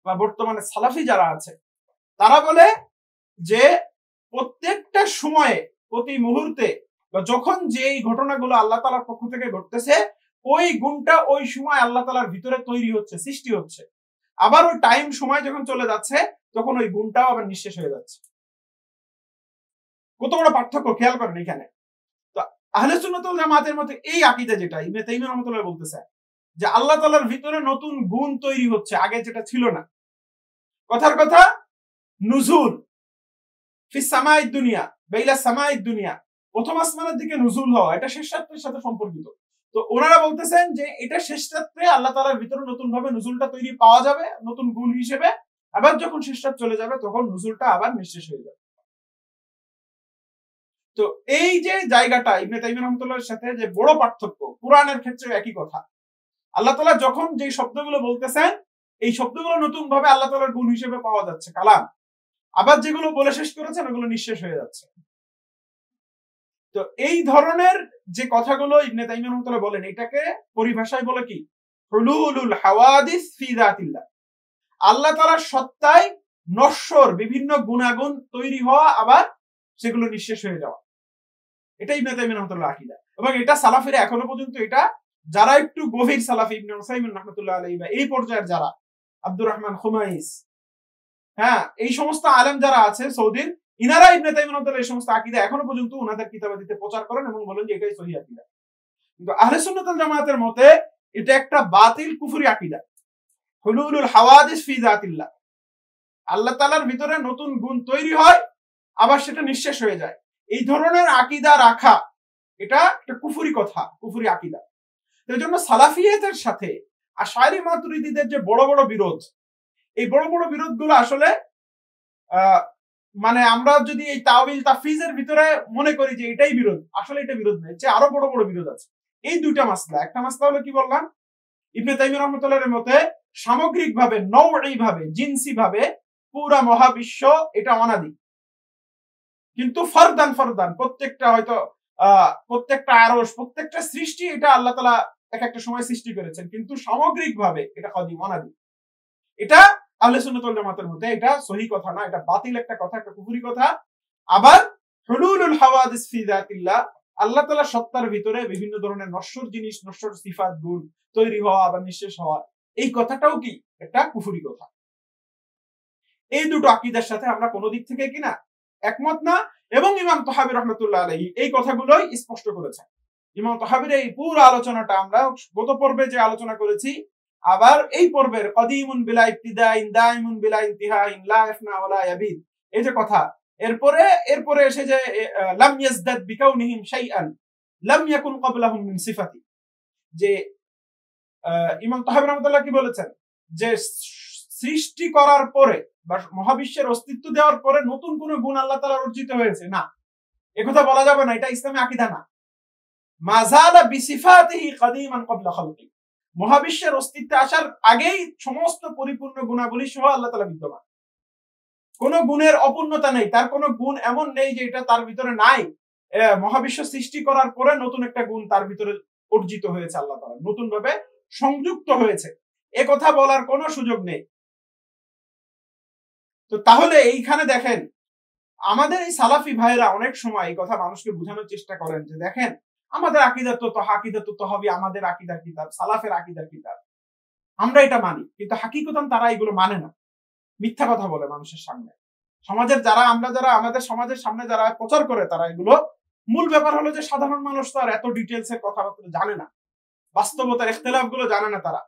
বা বর্তমানে সালাফি যারা আছে, তারা বলে যে প্রত্যেকটা সময়ে, প্রতি মুহূর্তে, বা যখন যে এই ঘটনাগুলো আল্লাহ তাআলার পক্ষ থেকে ঘটতেছে, ওই গুণটা ওই সময় আল্লাহ তাআলার ভিতরে তৈরি হচ্ছে, সৃষ্টি হচ্ছে। আবার ওই টাইম সময় যখন চলে যাচ্ছে, তখন ওই গুণটাও আবার নিঃশেষ হয়ে যাচ্ছে। কত বড় পার্থক্য খেয়াল করেন এখানে। তো আহলে সুন্নাত ওয়াল জামাতের মতে এই আকীদা যেটা ইবনে তাইমিয়া রাহমাতুল্লাহ বলতেছে, যে আল্লাহ তাআলার ভিতরে নতুন গুণ তৈরি হচ্ছে, আগে যেটা ছিল না। কথার কথা, নুজুল ফিস সামাই দুনিয়া বাইলা সামাই দুনিয়া, প্রথম আসমানের দিকে নুজুল হওয়া, এটা শেষরাত্রের সাথে সম্পর্কিত। তো ওনারা বলতেছেন যে এটা শেষরাত্রে আল্লাহ তাআলার ভিতরে নতুন ভাবে নুজুলটা তৈরি পাওয়া যাবে, নতুন গুণ হিসেবে। আবার যখন শেষরাত চলে যাবে, তখন নুজুলটা আবার নিঃশেষ হয়ে যাবে। তো এই যে জায়গাটা ইবনে তাইমিয়া রাহমাতুল্লাহর সাথে যে বড় পার্থক্য, কুরআনের ক্ষেত্রে একই কথা। আল্লাহ তাআলা যখন যে শব্দগুলো বলতেছেন, এই শব্দগুলো নতুন ভাবে আল্লাহ তাআলার গুণ হিসেবে পাওয়া যাচ্ছে, কালাম। আবার যেগুলো বলে শেষ করেছেন, ওগুলো নিঃশেষ হয়ে যাচ্ছে। তো এই ধরনের যে কথাগুলো ইবনে তাইমিয়া রাহমাতুল্লাহ বলেন, এটাকে পরিভাষায় বলে কি, হুলুলুল হাওয়াদিস ফি যাতিল্লাহ। আল্লাহ তাআলার সত্তায় নশ্বর বিভিন্ন গুণাগুণ তৈরি হওয়া, আবার সেগুলো নিঃশেষ হয়ে যাওয়া, এটা ইবনে তাইমিয়া রাহমাতুল্লাহ আকীদা। এবং এটা সালাফিরা এখনো পর্যন্ত, এটা যারা একটু গভীর সালাফি, ইবনে উসাইমিন রাহমাতুল্লাহ আলাইহি, বা এই পর্যায়ের যারা, আব্দুর রহমান খুমাইস, হ্যাঁ, এই সমস্ত আলেম যারা আছে সৌদির, ইনারা ইবনে তাইমিয়া রাহমাতুল্লাহ এই সমস্ত আকীদা এখনো পর্যন্ত ওনাদের কিতাবাদিতে প্রচার করেন এবং বলেন যে এটাই সহিহ আকীদা। কিন্তু আহলে সুন্নাত ওয়াল জামাতের মতে এটা একটা বাতিল কুফরি আকীদা। হুলুলুল হাওয়াদিস ফি যাতিল্লাহ, আল্লাহ তাআলার ভিতরে নতুন গুণ তৈরি হয়, আবার সেটা নিঃশেষ হয়ে যায়। এই ধরনের আকীদা রাখা, এটা একটা কুফরি কথা, কুফরি আকীদা। তো এই জন্য সালাফিয়তের সাথে আশআরী মাতুরিদীদের যে বড় বড় বিরোধ, এই বড় বড় বিরোধগুলো আসলে মানে আমরা যদি এই তাওয়িল তাফসীরের ভিতরে মনে করি যে এটাই বিরোধ, আসলে এটা বিরোধ নয়, যে আরো বড় বড় বিরোধ আছে। এই দুইটা মাসলা, একটা মাসলা হলো কি বললাম, ইবনে তাইমিয়া রাহমাতুল্লাহর মতে সামগ্রিকভাবে, নওঈভাবে, জিনসিভাবে পুরা মহাবিশ্ব এটা অনাদি, কিন্তু ফরদান ফরদান প্রত্যেকটা হয়তো প্রত্যেকটা আরশ, প্রত্যেকটা সৃষ্টি এটা আল্লাহ তাআলা এক একটা সময় সৃষ্টি করেছেন, কিন্তু সামগ্রিকভাবে এটা কদিম, অনাদি। এটা আহলে সুন্নাত ওয়াল জামাতের মতে এটা সহি কথা না, এটা বাতিল একটা কথা, একটা কুফরি কথা। আবার হুলুলুল হাওয়াদিস ফি যাতিল্লাহ, আল্লাহ তাআলা সত্তার ভিতরে বিভিন্ন ধরনের নশ্বর জিনিস, নশ্বর সিফাত, গুণ তৈরি হওয়া আবার নিঃশেষ হওয়া, এই কথাটাও কি একটা কুফরি কথা। এই দুটো আকীদার সাথে আমরা কোন দিক থেকে কিনা একমত না। এবং ইমাম তাহাবী রাহমাতুল্লাহ আলাইহি এই কথাগুলোই স্পষ্ট করেছেন। ইমাম তাহাবীর এই পুরো আলোচনাটা আমরা গত পর্বে যে আলোচনা করেছি, আবার এই পর্বের কদিমুন বিলা ইবতিদাইন দাইমুন বিলা ইনতিহাইন লা ইয়াফনা ওয়ালা ইয়াবিদ, এই যে কথা, এরপরে এসে যে লাম ইয়াজদাদ বিকাউনিহিম শাইআন লাম ইয়াকুন ক্বাবলাহুম মিন সিফাতি, যে ইমাম তাহাবী রাহমাতুল্লাহ কি বলেছেন, যে সৃষ্টি করার পরে বা মহাবিশ্বের অস্তিত্ব দেওয়ার পরে নতুন কোন গুণ আল্লাহ তাআলা অর্জিত হয়েছে না, একথা বলা যাবে না, এটা ইসলামী আকীদা না। মাযালা বিসিফাতিহি কাদিমান ক্বাবলা খালকি, মহাবিশ্বের অস্তিত্বে আসার আগেই সমস্ত পরিপূর্ণ গুণাবলী সহ আল্লাহ তাআলা বিদ্যমান, কোন গুণের অপূর্ণতা নেই, তার কোন গুণ এমন নেই যে এটা তার ভিতরে নাই, মহাবিশ্ব সৃষ্টি করার পরে নতুন একটা গুণ তার ভিতরে অর্জিত হয়েছে, আল্লাহ তাআলা নতুন ভাবে সংযুক্ত হয়েছে, এ কথা বলার কোনো সুযোগ নেই। তো তাহলে এইখানে দেখেন, আমাদের এই সালাফি ভাইরা অনেক সময় এই কথা মানুষকে বোঝানোর চেষ্টা করেন যে দেখেন আমাদের আকীদা তো তহাবি, আমাদের আকিদার কিতাব, সালাফের আকিদার কিতাব, আমরা এটা মানি, কিন্তু হাকিকতান তারা এগুলো মানে না, মিথ্যা কথা বলে মানুষের সামনে। সমাজের যারা আমাদের সমাজের সামনে যারা প্রচার করে, তারা এগুলো, মূল ব্যাপার হলো যে সাধারণ মানুষ তো আর এত ডিটেলস এর কথাবার্তা জানে না, বাস্তবতার ইখতিলাফ গুলো জানে না তারা।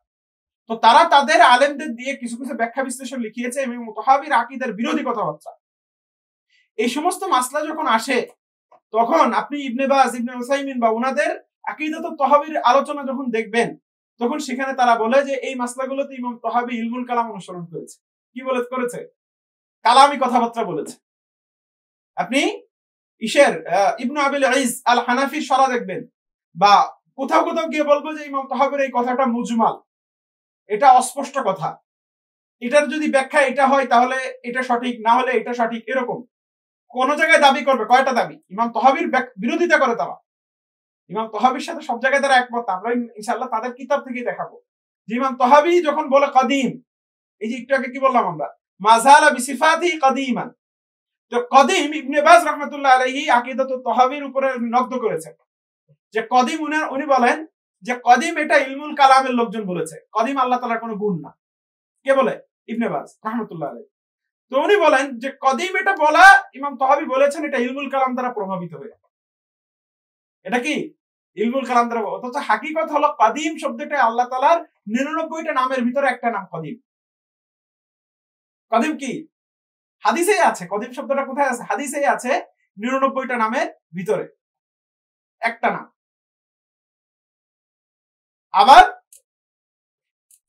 তো তারা তাদের আলেমদের দিয়ে কিছু কিছু ব্যাখ্যা বিশ্লেষণ লিখিয়েছে এবং মুতাহাবির আকীদার বিরোধী কথাবার্তা। এই সমস্ত মাসলা যখন আসে, তখন আপনি ইবনে বাজ, ইবনে উসাইমিন বা ওনাদের আকীদাতুত তাহাবীর আলোচনা যখন দেখবেন, তখন সেখানে তারা বলে যে এই মাসলাগুলোতে ইমাম তাহাবী ইলমুল কালাম অনুসরণ করেছে। কি করেছে? কালামি কথাবার্তা বলেছে। আপনি ইবনে আবিল ইস আল হানাফি সরা দেখবেন, বা কোথাও কোথাও গিয়ে বলবো যে ইমাম তাহাবীর এই কথাটা মুজমাল, এটা অস্পষ্ট কথা, এটার যদি ব্যাখ্যা এটা হয় তাহলে এটা সঠিক, না হলে এটা সঠিক, এরকম কোন জায়গায় দাবি করবে। কয়টা দাবি? ইমাম তাহাবীর বিরোধিতা করে তারা, ইমাম তাহাবীর সাথে সব জায়গায় তারা একমত। আমরা ইনশাআল্লাহ তাদের কিতাব থেকে দেখাবো যে ইমাম তাহাবী যখন বলে কাদিম, এই যে একটু আগে কি বললাম আমরা, মাযালা বিসিফাতিহি কাদিমান, তো কাদিম ইবনে বাজ রাহমাতুল্লাহ আলাইহি আকীদাতুত তাহাবীর উপরে নকদ করেছেন যে কাদিম, উনি বলেন যে কাদিম এটা ইলমুল কালামের লোকজন বলেছে, কাদিম আল্লাহ তাআলার কোনো গুণ না। কে বলে? ইবনে বাজ রাহমাতুল্লাহ আলাইহি। তো উনি বলেন যে কাদিম এটা বলা, ইমাম তাহাবী বলেছেন এটা ইলমুল কালাম দ্বারা প্রভাবিত হয়ে, এটা কি ইলমুল কালাম দ্বারা। অথচ হাকিকত হলো কাদিম শব্দটা আল্লাহ তাআলার 99টা নামের ভিতরে একটা নাম কাদিম। কাদিম কি হাদিসেই আছে, কাদিম শব্দটা কোথায় আছে? হাদিসেই আছে, 99টা নামের ভিতরে একটা নাম। আবার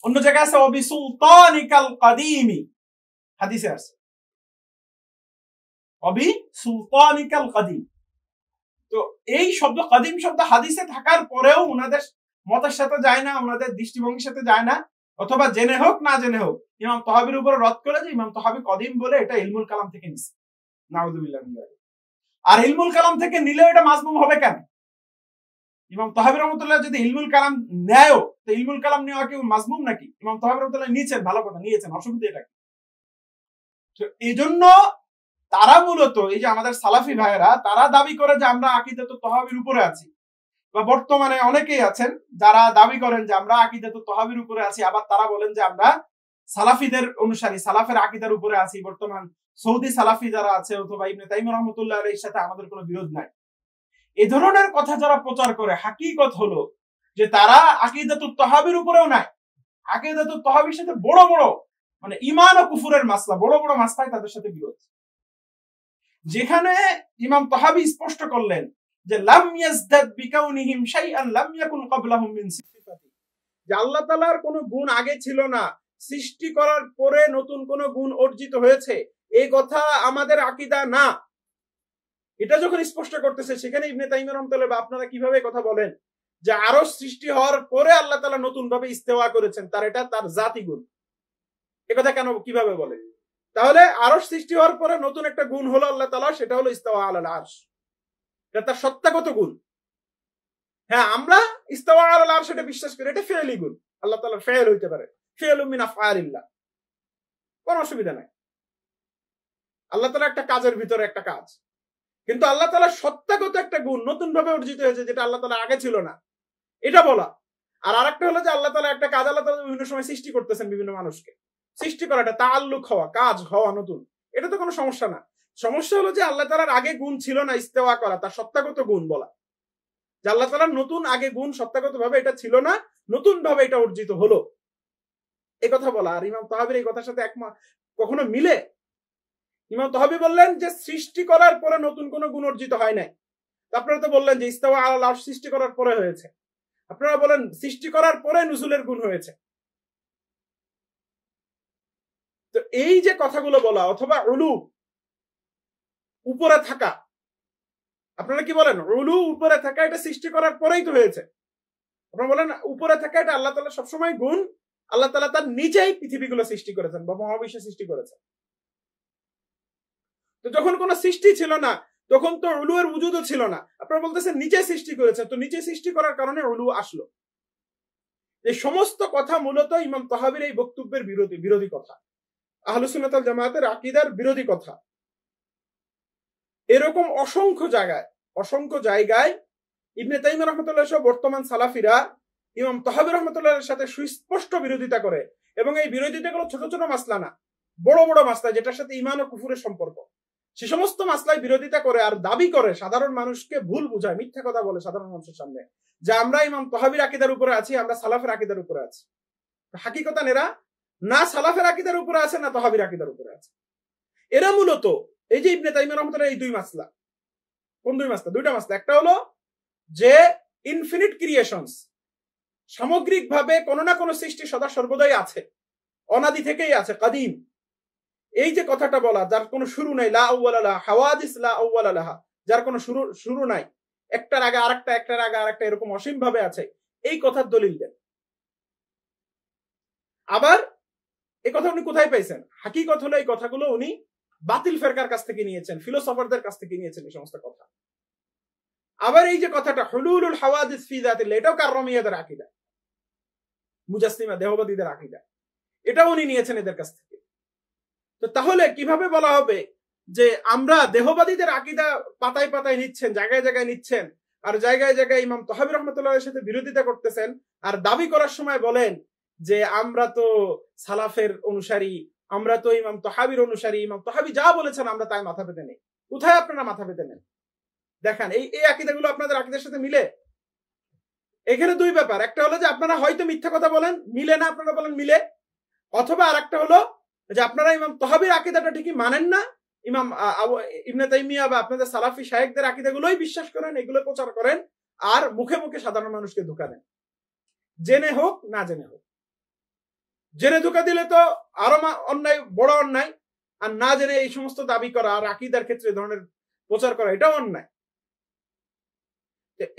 অন্য জায়গায় আছে ওবি সুলতানিকাল কাদিমি, হাদিসে আছে ওবি সুলতানিকাল কাদিম। তো এই শব্দ কাদিম শব্দ হাদিসে থাকার পরেও ওনাদের মতের সাথে যায় না, ওনাদের দৃষ্টিভঙ্গির সাথে যায় না, অথবা জেনে হোক না জেনে হোক ইমাম তাহাবীর উপরে রদ করে যে ইমাম তাহাবী কাদিম বলে এটা ইলমুল কালাম থেকে নিছে, নাউযুবিল্লাহ। আর ইলমুল কালাম থেকে নিলেও এটা মাজমুম হবে কেন? ইমাম তাহাবী রাহমাতুল্লাহ যদি ইলমুল কালাম নেয়ও, তো ইলমুল কালাম নেওয়া কি মাজমুম নাকি? ইমাম তাহাবী রাহমাতুল্লাহ নিয়েছেন, ভালো কথা নিয়েছেন, অসুবিধা এটা কি? তো এই জন্য তারা মূলত এই যে আমাদের সালাফি ভাইয়েরা, তারা দাবি করে যে আমরা আকীদাতুত তাহাবীর উপরে আছি, বা বর্তমানে অনেকেই আছেন যারা দাবি করেন যে আমরা আকীদাতুত তাহাবীর উপরে আছি, আবার তারা বলেন যে আমরা সালাফিদের অনুসারী, সালাফের আকীদার উপরে আছি। বর্তমান সৌদি সালাফি যারা আছে, অথবা ইবনে তাইমিয়া রাহমাতুল্লাহ আলাইহির সাথে আমাদের কোনো বিরোধ নাই, এই ধরনের কথা যারা প্রচার করে, হাকিকত হলো যে তারা আকীদাতুত তাহাবীর উপরেও নাই, আকীদাতুত তাহাবীর সাথে বড় বড় মানে ঈমান ও কুফরের মাসলা, বড় বড় মাসলায় তাদের সাথে বিরোধ। যেখানে ইমাম তাহাবী স্পষ্ট করলেন যে লাম ইয়াজদাদ বিকাউনিহিম শাইআন লাম ইয়াকুন ক্বাবলাহুম মিন সিফাতি, যে আল্লাহ তাআলার কোনো গুণ আগে ছিল না, সৃষ্টি করার পরে নতুন কোনো গুণ অর্জিত হয়েছে, এই কথা আমাদের আকীদা না। এটা যখন স্পষ্ট করতেছে, সেখানে ইবনে তাইমিয়া রাহমাতুল্লাহ বা আপনারা কিভাবে কথা বলেন যে আরশ সৃষ্টি হওয়ার পরে আল্লাহ তাআলা নতুন ভাবে ইস্তেওয়া করেছেন, তার এটা তার জাতি গুণ, একথা কেন কিভাবে বলে? তাহলে আরশ সৃষ্টি হওয়ার পরে নতুন একটা গুণ হলো আল্লাহ তাআলা, সেটা হলো ইস্তাওয়া আলাল আরশ, এটা তার সত্তাগত গুণ। হ্যাঁ, আমরা ইস্তাওয়া আলাল আরশ এটা বিশ্বাস করি, এটা ফি'লি গুণ, আল্লাহ তাআলার ফি'ল হইতে পারে, ফি'লুম মিন আফআলিল্লাহ, কোনো অসুবিধা নাই। আল্লাহ তাআলা একটা কাজের ভিতরে একটা কাজ, কিন্তু আল্লাহ তাআলার সত্তাগত একটা গুণ নতুন ভাবে অর্জিত হয়েছে, যেটা আল্লাহ তাআলা আগে ছিল না, এটা বলা। আর আরেকটা হলো যে আল্লাহ তাআলা একটা কাজ আল্লাহ তাআলা বিভিন্ন সময় সৃষ্টি করতেছেন, বিভিন্ন মানুষকে সৃষ্টি করাটা তাআল্লুক হওয়া, কাজ হওয়া নতুন, এটা তো কোনো সমস্যা না। সমস্যা হলো যে আল্লাহ তাআলার আগে গুণ ছিল না, ইস্তেওয়া করা, তার সত্তাগত গুণ বলা, যে আল্লাহ তাআলার নতুন আগে গুণ সত্তাগত ভাবে এটা ছিল না, নতুন ভাবে এটা অর্জিত হলো, এই কথা বলা। আর ইমাম তাহাবীর এই কথার সাথে একমত কখনো মিলে? ইমাম তাহাবী বললেন যে সৃষ্টি করার পরে নতুন কোনো গুণ অর্জিত হয় নাই। আপনারা তো বললেন যে ইস্তাওয়া আলাল আরশ সৃষ্টি করার পরে হয়েছে, আপনারা বলেন সৃষ্টি করার পরে নুজুলের গুণ হয়েছে। তো এই যে কথাগুলো বলা, অথবা উলু উপরে থাকা, আপনারা কি বলেন উলু উপরে থাকা এটা সৃষ্টি করার পরেই তো হয়েছে। আপনারা বলেন উপরে থাকা এটা আল্লাহ তাআলা সবসময় গুণ, আল্লাহ তাআলা তার নিচেই পৃথিবীগুলো সৃষ্টি করেছেন বা মহাবিশ্ব সৃষ্টি করেছেন। তো যখন কোনো সৃষ্টি ছিল না, তখন তো উলু এর উজুদও ছিল না, আপনারা বলতেছেন নিচে সৃষ্টি করেছে, তো নিচে সৃষ্টি করার কারণে উলু আসলো। এই সমস্ত কথা মূলত ইমাম তাহাবীর এই বক্তব্যের বিরোধী কথা, আহলুস সুন্নাত ওয়াল জামাতের আকীদার বিরোধী কথা। এরকম অসংখ্য জায়গায় ইবনে তাইমিয়া রাহমাতুল্লাহ সহ বর্তমান সালাফিরা ইমাম তাহাবী রাহমাতুল্লাহর সাথে সুস্পষ্ট বিরোধিতা করে, এবং এই বিরোধিতাগুলো ছোট ছোট মাসলা না, বড় বড় মাসলা, যেটার সাথে ঈমান ও কুফরের সম্পর্ক, সে সমস্ত মাসলায় বিরোধিতা করে আর দাবি করে, সাধারণ মানুষকে ভুল বুঝায়, মিথ্যা কথা বলে সাধারণ মানুষের সামনে যে আমরা ইমাম তাহাবীর আকীদার উপরে আছি, আমরা সালাফের আকীদার উপরে আছি। হাকিকতান এরা না সালাফের আকীদার উপরে আছে, না তাহাবীর আকীদার উপরে আছে। এরা মূলত এই যে ইবনে তাইমিয়া রাহমাতুল্লাহ এই দুই মাসলা, কোন দুই মাসলা? দুইটা মাসলা। একটা হলো যে ইনফিনিট ক্রিয়েশনস, সামগ্রিকভাবে কোনো না কোনো সৃষ্টি সদা সর্বদাই আছে, অনাদি থেকেই আছে, কাদিম, এই যে কথাটা বলা, যার কোনো শুরু নাই, লা আউয়ালা লাহা, হাওয়াদিস লা আউয়ালা লাহা, যার কোনো শুরু নাই, একটার আগে আরেকটা, একটার আগে আরেকটা, এরকম অসীম ভাবে আছে, এই কথার দলিল দেন। আবার এই কথা উনি কোথায় পাইছেন? হাকিকত হলো এই কথাগুলো উনি বাতিল ফেরকার কাছ থেকে নিয়েছেন, ফিলোসফারদের কাছ থেকে নিয়েছেন এই সমস্ত কথা। আবার এই যে কথাটা হুলুলুল হাওয়াদিস ফি যাতিল্লাহ, এটাও কাররামিয়াদের আকীদা, মুজাসসিমা দেহবাদীদের আকীদা, এটাও উনি নিয়েছেন এদের কাছ থেকে। তো তাহলে কিভাবে বলা হবে যে আমরা দেহবাদীদের আকীদা পাতায় পাতায় নিচ্ছেন, জায়গায় জায়গায় নিচ্ছেন, আর জায়গায় জায়গায় ইমাম তাহাবী রাহমাতুল্লাহর সাথে বিরোধিতা করতেছেন, আর দাবি করার সময় বলেন যে আমরা তো সালাফের অনুসারী, আমরা তো ইমাম তাহাবীর অনুসারী, ইমাম তাহাবী যা বলেছেন আমরা তাই মাথা পেতে নেই। কোথায় আপনারা মাথা পেতে নেন? দেখেন এই আকীদাগুলো আপনাদের আকীদার সাথে মিলে? এখানে দুই ব্যাপার, একটা হলো যে আপনারা হয়তো মিথ্যা কথা বলেন, মিলে না, আপনারা বলেন মিলে, অথবা আর একটা হলো যে আপনারা ইমাম তাহাবীর আকীদাটা ঠিকই মানেন না, ইমাম ইবনে তাইমিয়া বা আপনাদের সালাফি শায়েখদের আকীদাগুলোই বিশ্বাস করেন, এগুলো প্রচার করেন, আর মুখে মুখে সাধারণ মানুষকে ধোঁকা দেন, জেনে হোক না জেনে হোক। জেনে ধোঁকা দিলে তো আরো অন্যায়, বড় অন্যায়, আর না জেনে এই সমস্ত দাবি করা আর আকীদার ক্ষেত্রে ধরনের প্রচার করা, এটাও অন্যায়।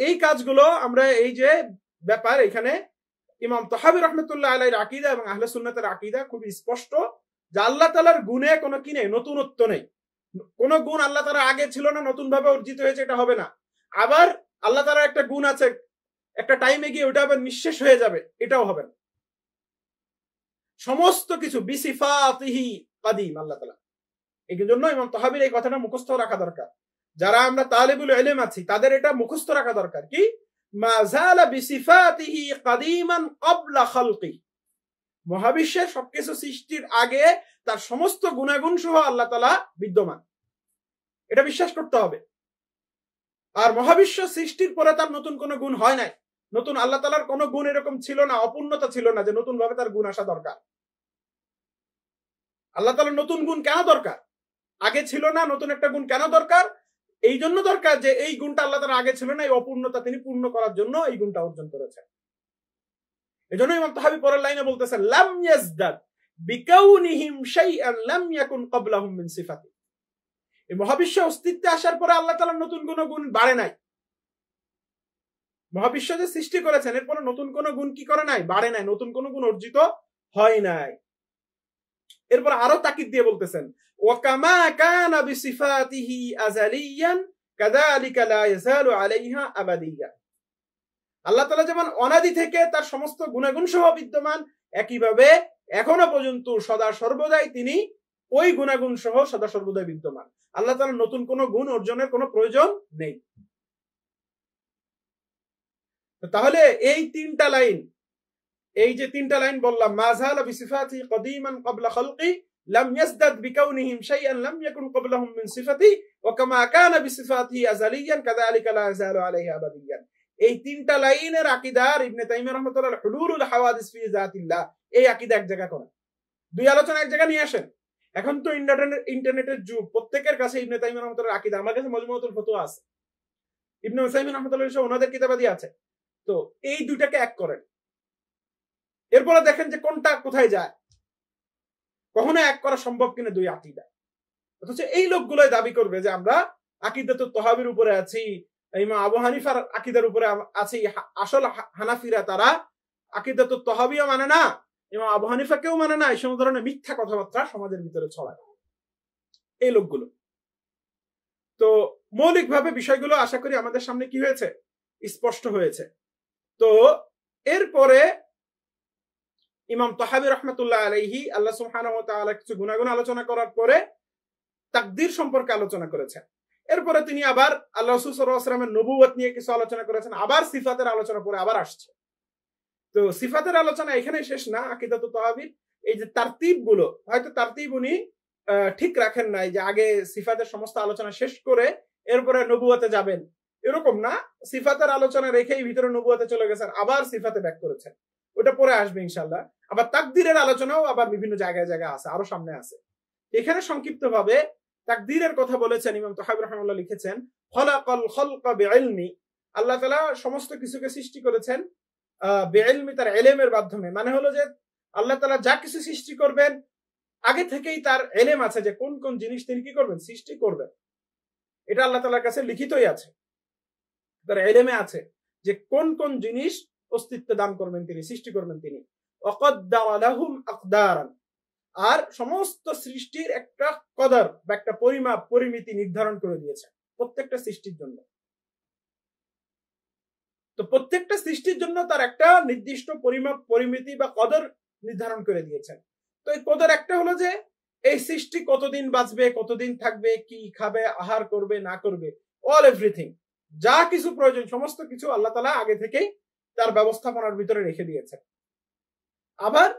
এই কাজগুলো আমরা, এই যে ব্যাপার, এখানে ইমাম তাহাবী রাহমাতুল্লাহ আলাইহির আকীদা এবং আহলে সুন্নাতের আকীদা খুবই স্পষ্ট যে আল্লাহ তাআলার গুণে কোনো কি নেই, নতুনত্ব নেই। কোন গুণ আল্লাহ তাআলা আগে ছিল না, নতুন ভাবে অর্জিত হয়েছে, এটা হবে না। আবার আল্লাহ তাআলার একটা গুণ আছে, একটা টাইমে গিয়ে ওটা আবার নিঃশেষ হয়ে যাবে, এটাও হবে না। সমস্ত কিছু বিসিফাতিহি কাদিম আল্লাহ তাআলা। এই জন্য ইমাম তাহাবীর এই কথাটা মুখস্থ রাখা দরকার। যারা আমরা তালিবুল ইলম আছি তাদের এটা মুখস্থ রাখা দরকার, কি মা যালা বিসিফাতিহি কাদিমান ক্বাবলা খালকি, মহাবিশ্বের সবকিছু সৃষ্টির আগে তার সমস্ত গুণাগুণ সহ আল্লাহ তাআলা বিদ্যমান, এটা বিশ্বাস করতে হবে। আর মহাবিশ্ব সৃষ্টির পরে তার নতুন কোনো গুণ হয় নাই, নতুন আল্লাহ তাআলার কোনো গুণ এরকম ছিল না, অপূর্ণতা ছিল না যে নতুন ভাবে তার গুণ আসা দরকার। আল্লাহ তাআলার নতুন গুণ কেন দরকার? আগে ছিল না, নতুন একটা গুণ কেন দরকার? এই জন্য দরকার যে এই গুণটা আল্লাহ তাআলা আগে ছিল না, এই অপূর্ণতা তিনি পূর্ণ করার জন্য এই গুণটা অর্জন করেছেন। এজন্য ইমাম তাহাবী পরের লাইনে বলতেছেন লাম ইয়াজদাদ বিকাউনিহিম শাইআন লাম ইয়াকুন ক্বাবলাহুম মিন সিফাতি। এই মহাবিশ্ব অস্তিত্বে আসার পরে আল্লাহ তাআলা নতুন কোনো গুণ বাড়ে নাই। মহাবিশ্ব যে সৃষ্টি করেছেন এরপরে নতুন কোনো গুণ কি করে নাই, বাড়ে নাই, নতুন কোনো গুণ অর্জিত হয় নাই। এরপর আরো তাকিদ দিয়ে বলতেছেন ওয়া কামা কানা বিসিফাতিহি আযালিয়ান কাযালিকা লা ইয়াযালু আলাইহা আবাদিয়া। আল্লাহ তাআলা যেমন অনাদি থেকে তার সমস্ত গুণাগুণ সহ বিদ্যমান, একইভাবে এখনো পর্যন্ত সদা সর্বদাই তিনি ওই গুণাগুণ সহ সদা সর্বদাই বিদ্যমান। আল্লাহ তাআলার নতুন কোনো গুণ অর্জনের কোনো প্রয়োজন নেই। তাহলে এই তিনটা লাইন, এই যে তিনটা লাইন বললাম, মাযালা বিসিফাতি কদিমান ক্বাবলা খালকি লাম ইয়াজদাদ বিকাউনিহিম শাইআন লাম ইয়াকুন ক্বাবলাহুম মিন সিফাতি ওয়া কামা কানা বিসিফাতিহি আযালিয়ান কাযালিকা লা ইয়াযালু আলাইহি আবাদিয়ান। এই তিনটা লাইনের আকীদার ইবনে তাইমিয়া রাহমাতুল্লাহ হুলুলুল হাওয়াদিস ফি যাতিল্লাহ, এই আকীদা এক জায়গা করেন, দুই আলোচনা এক জায়গা নিয়ে আসেন। এখন তো ইন্টারনেটের যুগ, প্রত্যেকের কাছে ইবনে তাইমিয়া রাহমাতুল্লাহ আকীদা, আমার কাছে মাজমুউতুল ফতোয়া আছে, ইবনে উসাইমিন রাহমাতুল্লাহ ওনাদের কিতাবাদি আছে। তো এই দুইটাকে এক করেন, এরপরে দেখেন যে কোনটা কোথায় যায়। কখনো এক করা সম্ভব কিনা দুই আকীদা। অথচ এই লোকগুলোই দাবি করবে যে আমরা আকীদাতুত তাহাবীর উপরে আছি, ইমাম আবু হানিফার আকীদার উপরে আছি। আসল হানাফিরা তারা আকীদাতুত তাহাবীও মানে না, ইমাম আবু হানিফাকেও মানে না। এই সমস্ত ধরনের মিথ্যা কথাবার্তা সমাজের ভিতরে ছড়ায় এই লোকগুলো। তো মৌলিকভাবে বিষয়গুলো আশা করি আমাদের সামনে কি হয়েছে, স্পষ্ট হয়েছে। তো এরপরে ইমাম তাহাবী রাহমাতুল্লাহ আলাইহি আল্লাহ সুবহানাহু ওয়া তাআলা কিছু গুনাহগুণ আলোচনা করার পরে তাকদীর সম্পর্কে আলোচনা করেছেন। এরপরে তিনি আবার আল্লাহ রাসূল সাল্লাল্লাহু আলাইহি ওয়াসাল্লামের নবুয়ত নিয়ে কিছু আলোচনা করেছেন, আবার সিফাতের আলোচনা পরে আবার আসছে। তো সিফাতের আলোচনা এখানে শেষ না। আকীদাতুত তাহাবীর এই যে তারতিব গুলো, হয়তো তারতিব উনি ঠিক রাখেন নাই যে আগে সিফাতের সমস্ত আলোচনা শেষ করে এরপরে নবুয়তে যাবেন, এরকম না। সিফাতের আলোচনা রেখেই ভিতরে নবুয়তে চলে গেছেন, আবার সিফাতে ব্যাক করেছেন, ওটা পরে আসবে ইনশাআল্লাহ। আবার তাকদীরের আলোচনাও আবার বিভিন্ন জায়গায় জায়গায় আছে, আরো সামনে আছে। এখানে সংক্ষিপ্ত ভাবে তাকদীরের কথা বলেছেন ইমাম তাহাবী রাহিমাহুল্লাহ, লিখেছেন খলাকাল খালকা বিইলমি, আল্লাহ তাআলা সমস্ত কিছুকে সৃষ্টি করেছেন বিইলমি, তার ইলমের মাধ্যমে। মানে হলো যে আল্লাহ তাআলা যা কিছু সৃষ্টি করবেন আগে থেকেই তার ইলম আছে যে কোন কোন জিনিস তিনি কি করবেন, সৃষ্টি করবেন। এটা আল্লাহ তাআলার কাছে লিখিতই আছে, তার ইলমে আছে যে কোন কোন জিনিস অস্তিত্ব দান করবেন তিনি, সৃষ্টি করবেন তিনি। ওয়াকদ্দারা লাহুম আকদারান, আর সমস্ত সৃষ্টির একটা কদর বা একটা পরিমাপ পরিমিতি নির্ধারণ করে দিয়েছে প্রত্যেকটা সৃষ্টির জন্য। তো প্রত্যেকটা সৃষ্টির জন্য তার একটা নির্দিষ্ট পরিমাপ পরিমিতি বা কদর নির্ধারণ করে দিয়েছেন। তো এই কদর একটা হলো যে এই সৃষ্টি কতদিন বাঁচবে, কতদিন থাকবে, কি খাবে, আহার করবে না করবে, অল এভরিথিং, যা কিছু প্রয়োজন সমস্ত কিছু আল্লাহ তাআলা আগে থেকেই তার ব্যবস্থাপনার ভিতরে রেখে দিয়েছেন। আবার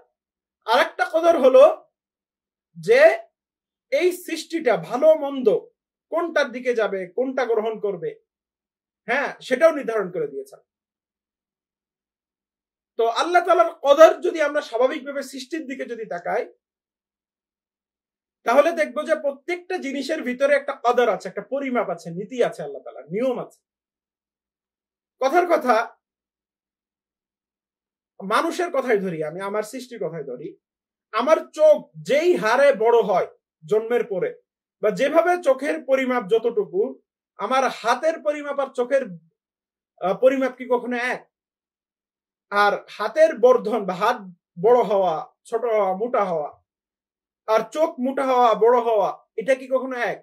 আরেকটা কদর হলো যে এই সৃষ্টিটা ভালো মন্দ কোনটার দিকে যাবে, কোনটা গ্রহণ করবে, হ্যাঁ, সেটাও নির্ধারণ করে দিয়েছেন। তো আল্লাহ তাআলার কদর যদি আমরা স্বাভাবিকভাবে সৃষ্টির দিকে যদি তাকাই, তাহলে দেখবো যে প্রত্যেকটা জিনিসের ভিতরে একটা কদর আছে, একটা পরিমাপ আছে, নীতি আছে, আল্লাহ তাআলার নিয়ম আছে। কথার কথা, মানুষের কথাই ধরি, আমি আমার সৃষ্টির কথাই ধরি। আমার চোখ যেই হারে বড় হয় জন্মের পরে, বা যেভাবে চোখের পরিমাপ যতটুকু, আমার হাতের পরিমাপ আর চোখের পরিমাপ কি কখনো এক? আর হাতের বর্ধন বা হাত বড় হওয়া, ছোট হওয়া, মোটা হওয়া, আর চোখ মোটা হওয়া, বড় হওয়া, এটা কি কখনো এক?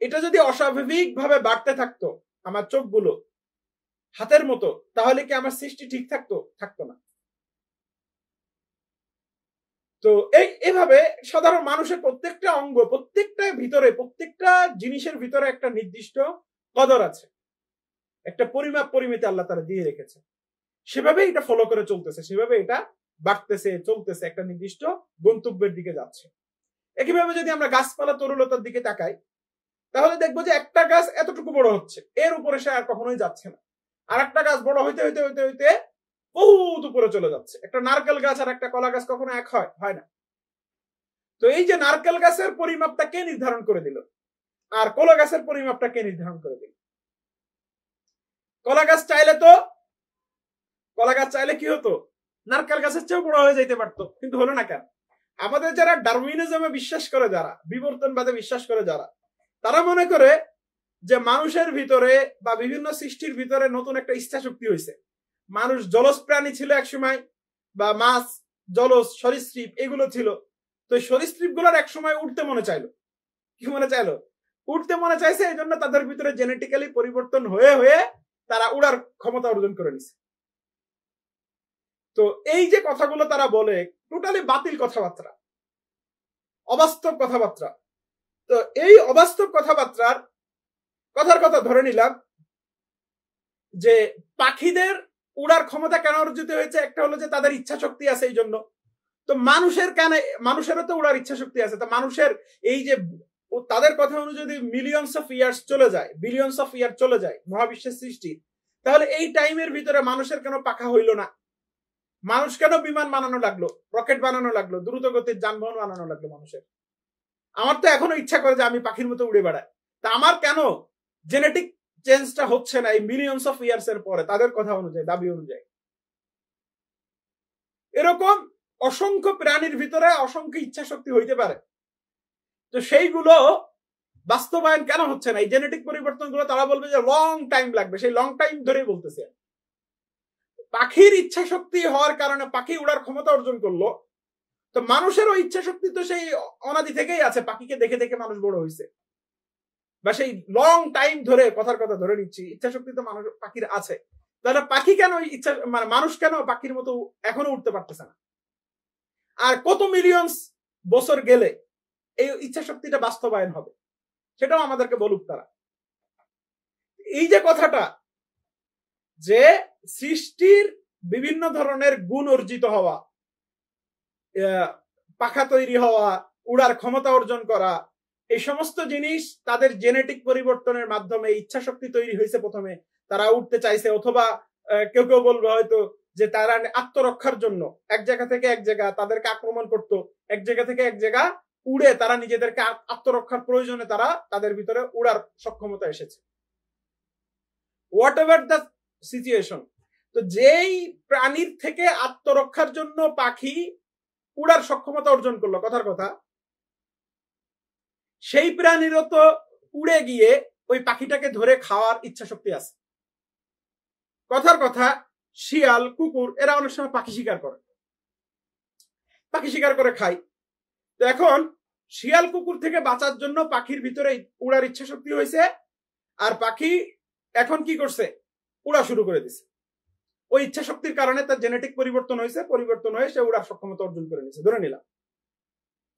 এটা যদি অস্বাভাবিক ভাবে বাড়তে থাকতো আমার চোখগুলো হাতের মতো, তাহলে কি আমার সৃষ্টি ঠিক থাকতো? থাকতো না। তো এইভাবে সাধারণ মানুষের প্রত্যেকটা অঙ্গ, প্রত্যেকটা ভিতরে, প্রত্যেকটা জিনিসের ভিতরে একটা নির্দিষ্ট কদর আছে, একটা পরিমাপ পরিমিতি আল্লাহ তাআলা দিয়ে রেখেছে। সেভাবে এটা ফলো করে চলতেছে, সেভাবে এটা বাড়তেছে, চলতেছে, একটা নির্দিষ্ট গন্তব্যের দিকে যাচ্ছে। একইভাবে যদি আমরা গাছপালা তরুলতার দিকে তাকাই, তাহলে দেখবো যে একটা গাছ এতটুকু বড় হচ্ছে, এর উপরে সে আর কখনোই যাচ্ছে না। আর একটা গাছ বড় হইতে হইতে হইতে হইতে বহুত উপরে চলে যাচ্ছে। একটা নারকেল গাছ আর একটা কলা গাছ কখনো এক হয়? হয় না। তো এই যে নারকেল গাছের পরিমাপটা কে নির্ধারণ করে দিল? আর কলা গাছের পরিমাপটা কে নির্ধারণ করে দিল? কলা গাছ চাইলে কি হতো, নারকেল গাছের চেয়েও বড় হয়ে যেতে পারতো, কিন্তু হলো না কেন? আমাদের যারা ডারউইনিজমে বিশ্বাস করে, যারা বিবর্তনবাদে বিশ্বাস করে, যারা তারা মনে করে যে মানুষের ভিতরে বা বিভিন্ন সৃষ্টির ভিতরে নতুন একটা ইচ্ছা শক্তি হয়েছে। মানুষ জলজ প্রাণী ছিল একসময়, বা মাছ, জলজ, সরীসৃপ এগুলো ছিল। তো সরীসৃপ গুলোর একসময় উঠতে মনে চাইলো। কি মনে চাইলো? উঠতে মনে চাইছে, এই জন্য তাদের ভিতরে জেনেটিক্যালি পরিবর্তন হয়ে হয়ে তারা উড়ার ক্ষমতা অর্জন করে নিছে। তো এই যে কথাগুলো তারা বলে, টোটালি বাতিল কথাবার্তা, অবাস্তব কথাবার্তা। তো এই অবাস্তব কথার কথা ধরে নিলাম যে পাখিদের উড়ার ক্ষমতা কেন অর্জিত হয়েছে? একটা হলো যে তাদের ইচ্ছা শক্তি আছে এই জন্য। তো মানুষেরও তো উড়ার ইচ্ছা শক্তি আছে। তো মানুষের এই যে তাদের কথা অনুযায়ী মিলিয়নস অফ ইয়ার্স চলে যায়, বিলিয়নস অফ ইয়ার চলে যায় মহাবিশ্বের সৃষ্টি, তাহলে এই টাইমের ভিতরে মানুষের কেন পাখা হইল না? মানুষ কেন বিমান বানানো লাগলো, রকেট বানানো লাগলো, দ্রুত গতির যানবাহন বানানো লাগলো মানুষের? আমার তো এখনো ইচ্ছা করে যে আমি পাখির মতো উড়ে বেড়াই। তা আমার কেন জেনেটিক চেঞ্জটা হচ্ছে না এই মিলিয়নস অফ ইয়ার্স এর পরে, তাদের কথা অনুযায়ী, দাবি অনুযায়ী? এরকম অসংখ্য প্রাণীর ভিতরে অসংখ্য ইচ্ছা শক্তি হইতে পারে, তো সেইগুলো বাস্তবায়ন কেন হচ্ছে না? এই জেনেটিক পরিবর্তন গুলো তারা বলবে যে লং টাইম লাগবে, সেই লং টাইম ধরে বলতেছে। পাখির ইচ্ছা শক্তি হওয়ার কারণে পাখি উড়ার ক্ষমতা অর্জন করলো, তো মানুষেরও ইচ্ছা শক্তি তো সেই অনাদি থেকেই আছে, পাখিকে দেখে দেখে মানুষ বড় হয়েছে, বা সেই লং টাইম ধরে, কথার কথা ধরে নিচ্ছি, ইচ্ছা শক্তি তো মানুষ পাখির আছে। তাহলে পাখি কেন ইচ্ছা, মানে মানুষ কেন পাখির মতো এখনো উঠতে পারতেছে না? আর কত মিলিয়ন বছর গেলে এই ইচ্ছা শক্তিটা বাস্তবায়ন হবে, সেটাও আমাদেরকে বলুক তারা। এই যে কথাটা, যে সৃষ্টির বিভিন্ন ধরনের গুণ অর্জিত হওয়া, পাখা তৈরি হওয়া, উড়ার ক্ষমতা অর্জন করা, এই সমস্ত জিনিস তাদের জেনেটিক পরিবর্তনের মাধ্যমে ইচ্ছা শক্তি তৈরি হয়েছে। প্রথমে তারা উঠতে চাইছে, অথবা কেউ কেউ বলবে হয়তো যে তারা আত্মরক্ষার জন্য এক জায়গা থেকে এক জায়গা তাদেরকে আক্রমণ করত, এক জায়গা থেকে এক জায়গা উড়ে তারা নিজেদেরকে আত্মরক্ষার প্রয়োজনে তারা তাদের ভিতরে উড়ার সক্ষমতা এসেছে। হোয়াট এভার দ্য সিচুয়েশন, তো যেই প্রাণীর থেকে আত্মরক্ষার জন্য পাখি উড়ার সক্ষমতা অর্জন করলো, কথার কথা, সেই প্রাণীরও তো উড়ে গিয়ে ওই পাখিটাকে ধরে খাওয়ার ইচ্ছা শক্তি আছে। কথার কথা, শিয়াল, কুকুর এরা অনেক সময় পাখি শিকার করে খায়। তো এখন শিয়াল কুকুর থেকে বাঁচার জন্য পাখির ভিতরে উড়ার ইচ্ছা শক্তি হয়েছে, আর পাখি এখন কি করছে? উড়া শুরু করে দিছে। ওই ইচ্ছা শক্তির কারণে তার জেনেটিক পরিবর্তন হয়ে সে উড়ার সক্ষমতা অর্জন করে নিছে, ধরে নিলাম।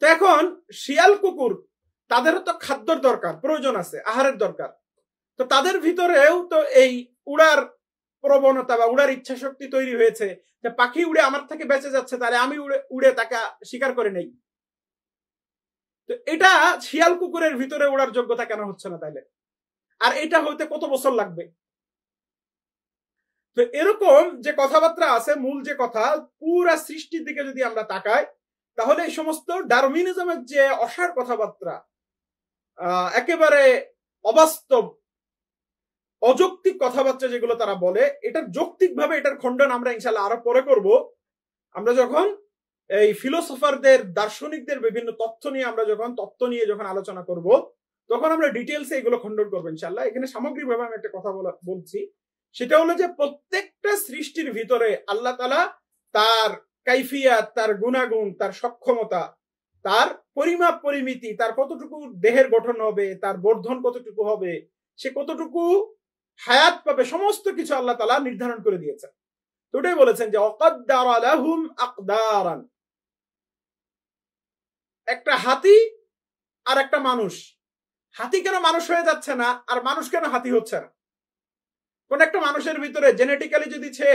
তো এখন শিয়াল কুকুর তাদেরও তো খাদ্যর দরকার, প্রয়োজন আছে, আহারের দরকার। তো তাদের ভিতরেও তো এই উড়ার প্রবণতা বা উড়ার ইচ্ছা শক্তি তৈরি হয়েছে, যে পাখি উড়ে আমার থেকে বেঁচে যাচ্ছে, তাহলে আমি উড়ে তাকে শিকার করে নেই। তো এটা শিয়াল কুকুরের ভিতরে উড়ার যোগ্যতা কেন হচ্ছে না তাইলে? আর এটা হইতে কত বছর লাগবে? তো এরকম যে কথাবার্তা আছে, মূল যে কথা, পুরা সৃষ্টির দিকে যদি আমরা তাকাই, তাহলে এই সমস্ত ডারউইনিজমের যে অসার কথাবার্তা, একেবারে অবাস্তব, অযৌক্তিক কথাবার্তা যেগুলো তারা বলে, এটার যৌক্তিকভাবে এটার খণ্ডন আমরা ইনশাল্লাহ আরো পরে করব। আমরা যখন এই ফিলোসফারদের, দার্শনিকদের বিভিন্ন তত্ত্ব নিয়ে যখন আলোচনা করব, তখন আমরা ডিটেলসে এগুলো খণ্ডন করবো ইনশাল্লাহ। এখানে সামগ্রিকভাবে আমি একটা কথা বলছি, সেটা হলো যে প্রত্যেকটা সৃষ্টির ভিতরে আল্লাহ তাআলা তার কাইফিয়াত, তার গুণাগুণ, তার সক্ষমতা, তার পরিমাপ পরিমিতি, তার কতটুকু দেহের গঠন হবে, তার বর্ধন কতটুকু হবে, সে কতটুকু হায়াত পাবে, সমস্ত কিছু আল্লাহ তাআলা নির্ধারণ করে দিয়েছেন। তো ওটাই বলেছেন যে ওয়াকাদ্দারা লাহুম আকদারান। একটা হাতি আর একটা মানুষ, হাতি কেন মানুষ হয়ে যাচ্ছে না, আর মানুষ কেন হাতি হচ্ছে না? কোন একটা মানুষের ভিতরে জেনেটিক্যালি যদি সে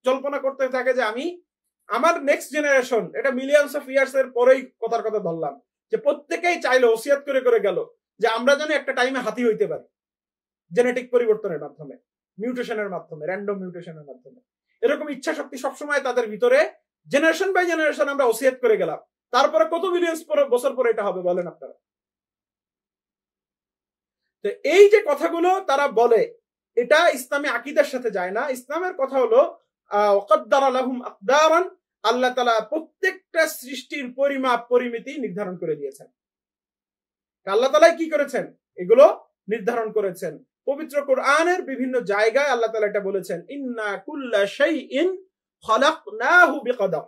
কল্পনা করতে থাকে যে আমি আমার নেক্সট জেনারেশন, এটা মিলিয়নস অফ ইয়ার্স এর পরেই কথার কথা ধরলাম, যে প্রত্যেকেই চাইলো, ওসিয়াত করে গেল যে আমরা যেন একটা টাইমে হাতি হইতে পারি, জেনেটিক পরিবর্তনের মাধ্যমে, মিউটেশনের মাধ্যমে, র্যান্ডম মিউটেশনের মাধ্যমে। এরকম ইচ্ছা শক্তি সবসময় তাদের ভিতরে জেনারেশন বাই জেনারেশন আমরা ওসিয়াত করে গেলাম। তারপরে কত মিলিয়ন বছর পরে এটা হবে বলেন আপনারা? তো এই যে কথাগুলো তারা বলে এটা ইসলামী আকীদার সাথে যায় না। ইসলামের কথা হলো ওয়াকাদ্দারা লাহুম আকদারান, আল্লাহ তাআলা প্রত্যেকটা সৃষ্টির পরিমাপ পরিমিতি নির্ধারণ করে দিয়েছেন। আল্লাহ তাআলা কি করেছেন? এগুলো নির্ধারণ করেছেন। পবিত্র কোরআনের বিভিন্ন জায়গায় আল্লাহ তাআলা এটা বলেছেন, ইন্না কুল্লা শাইইন খালাকনাহু বিকদর।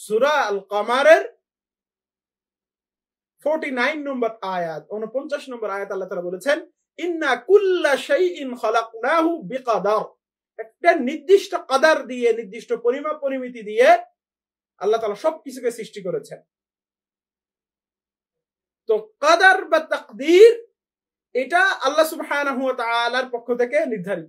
সূরা আল কমারের 49 নম্বর আয়াত, 49 নম্বর আয়াত আল্লাহ তাআলা বলেছেন, ইন্না কুল্লা শাইইন খালাকনাহু বিকদর। একটা নির্দিষ্ট কদর দিয়ে, নির্দিষ্ট পরিমাপ পরিমিতি দিয়ে আল্লাহ তাআলা সবকিছুকে সৃষ্টি করেছেন। তো কদর বা তাকদীর এটা আল্লাহ সুবহানাহু ওয়া তাআলার পক্ষ থেকে নির্ধারিত।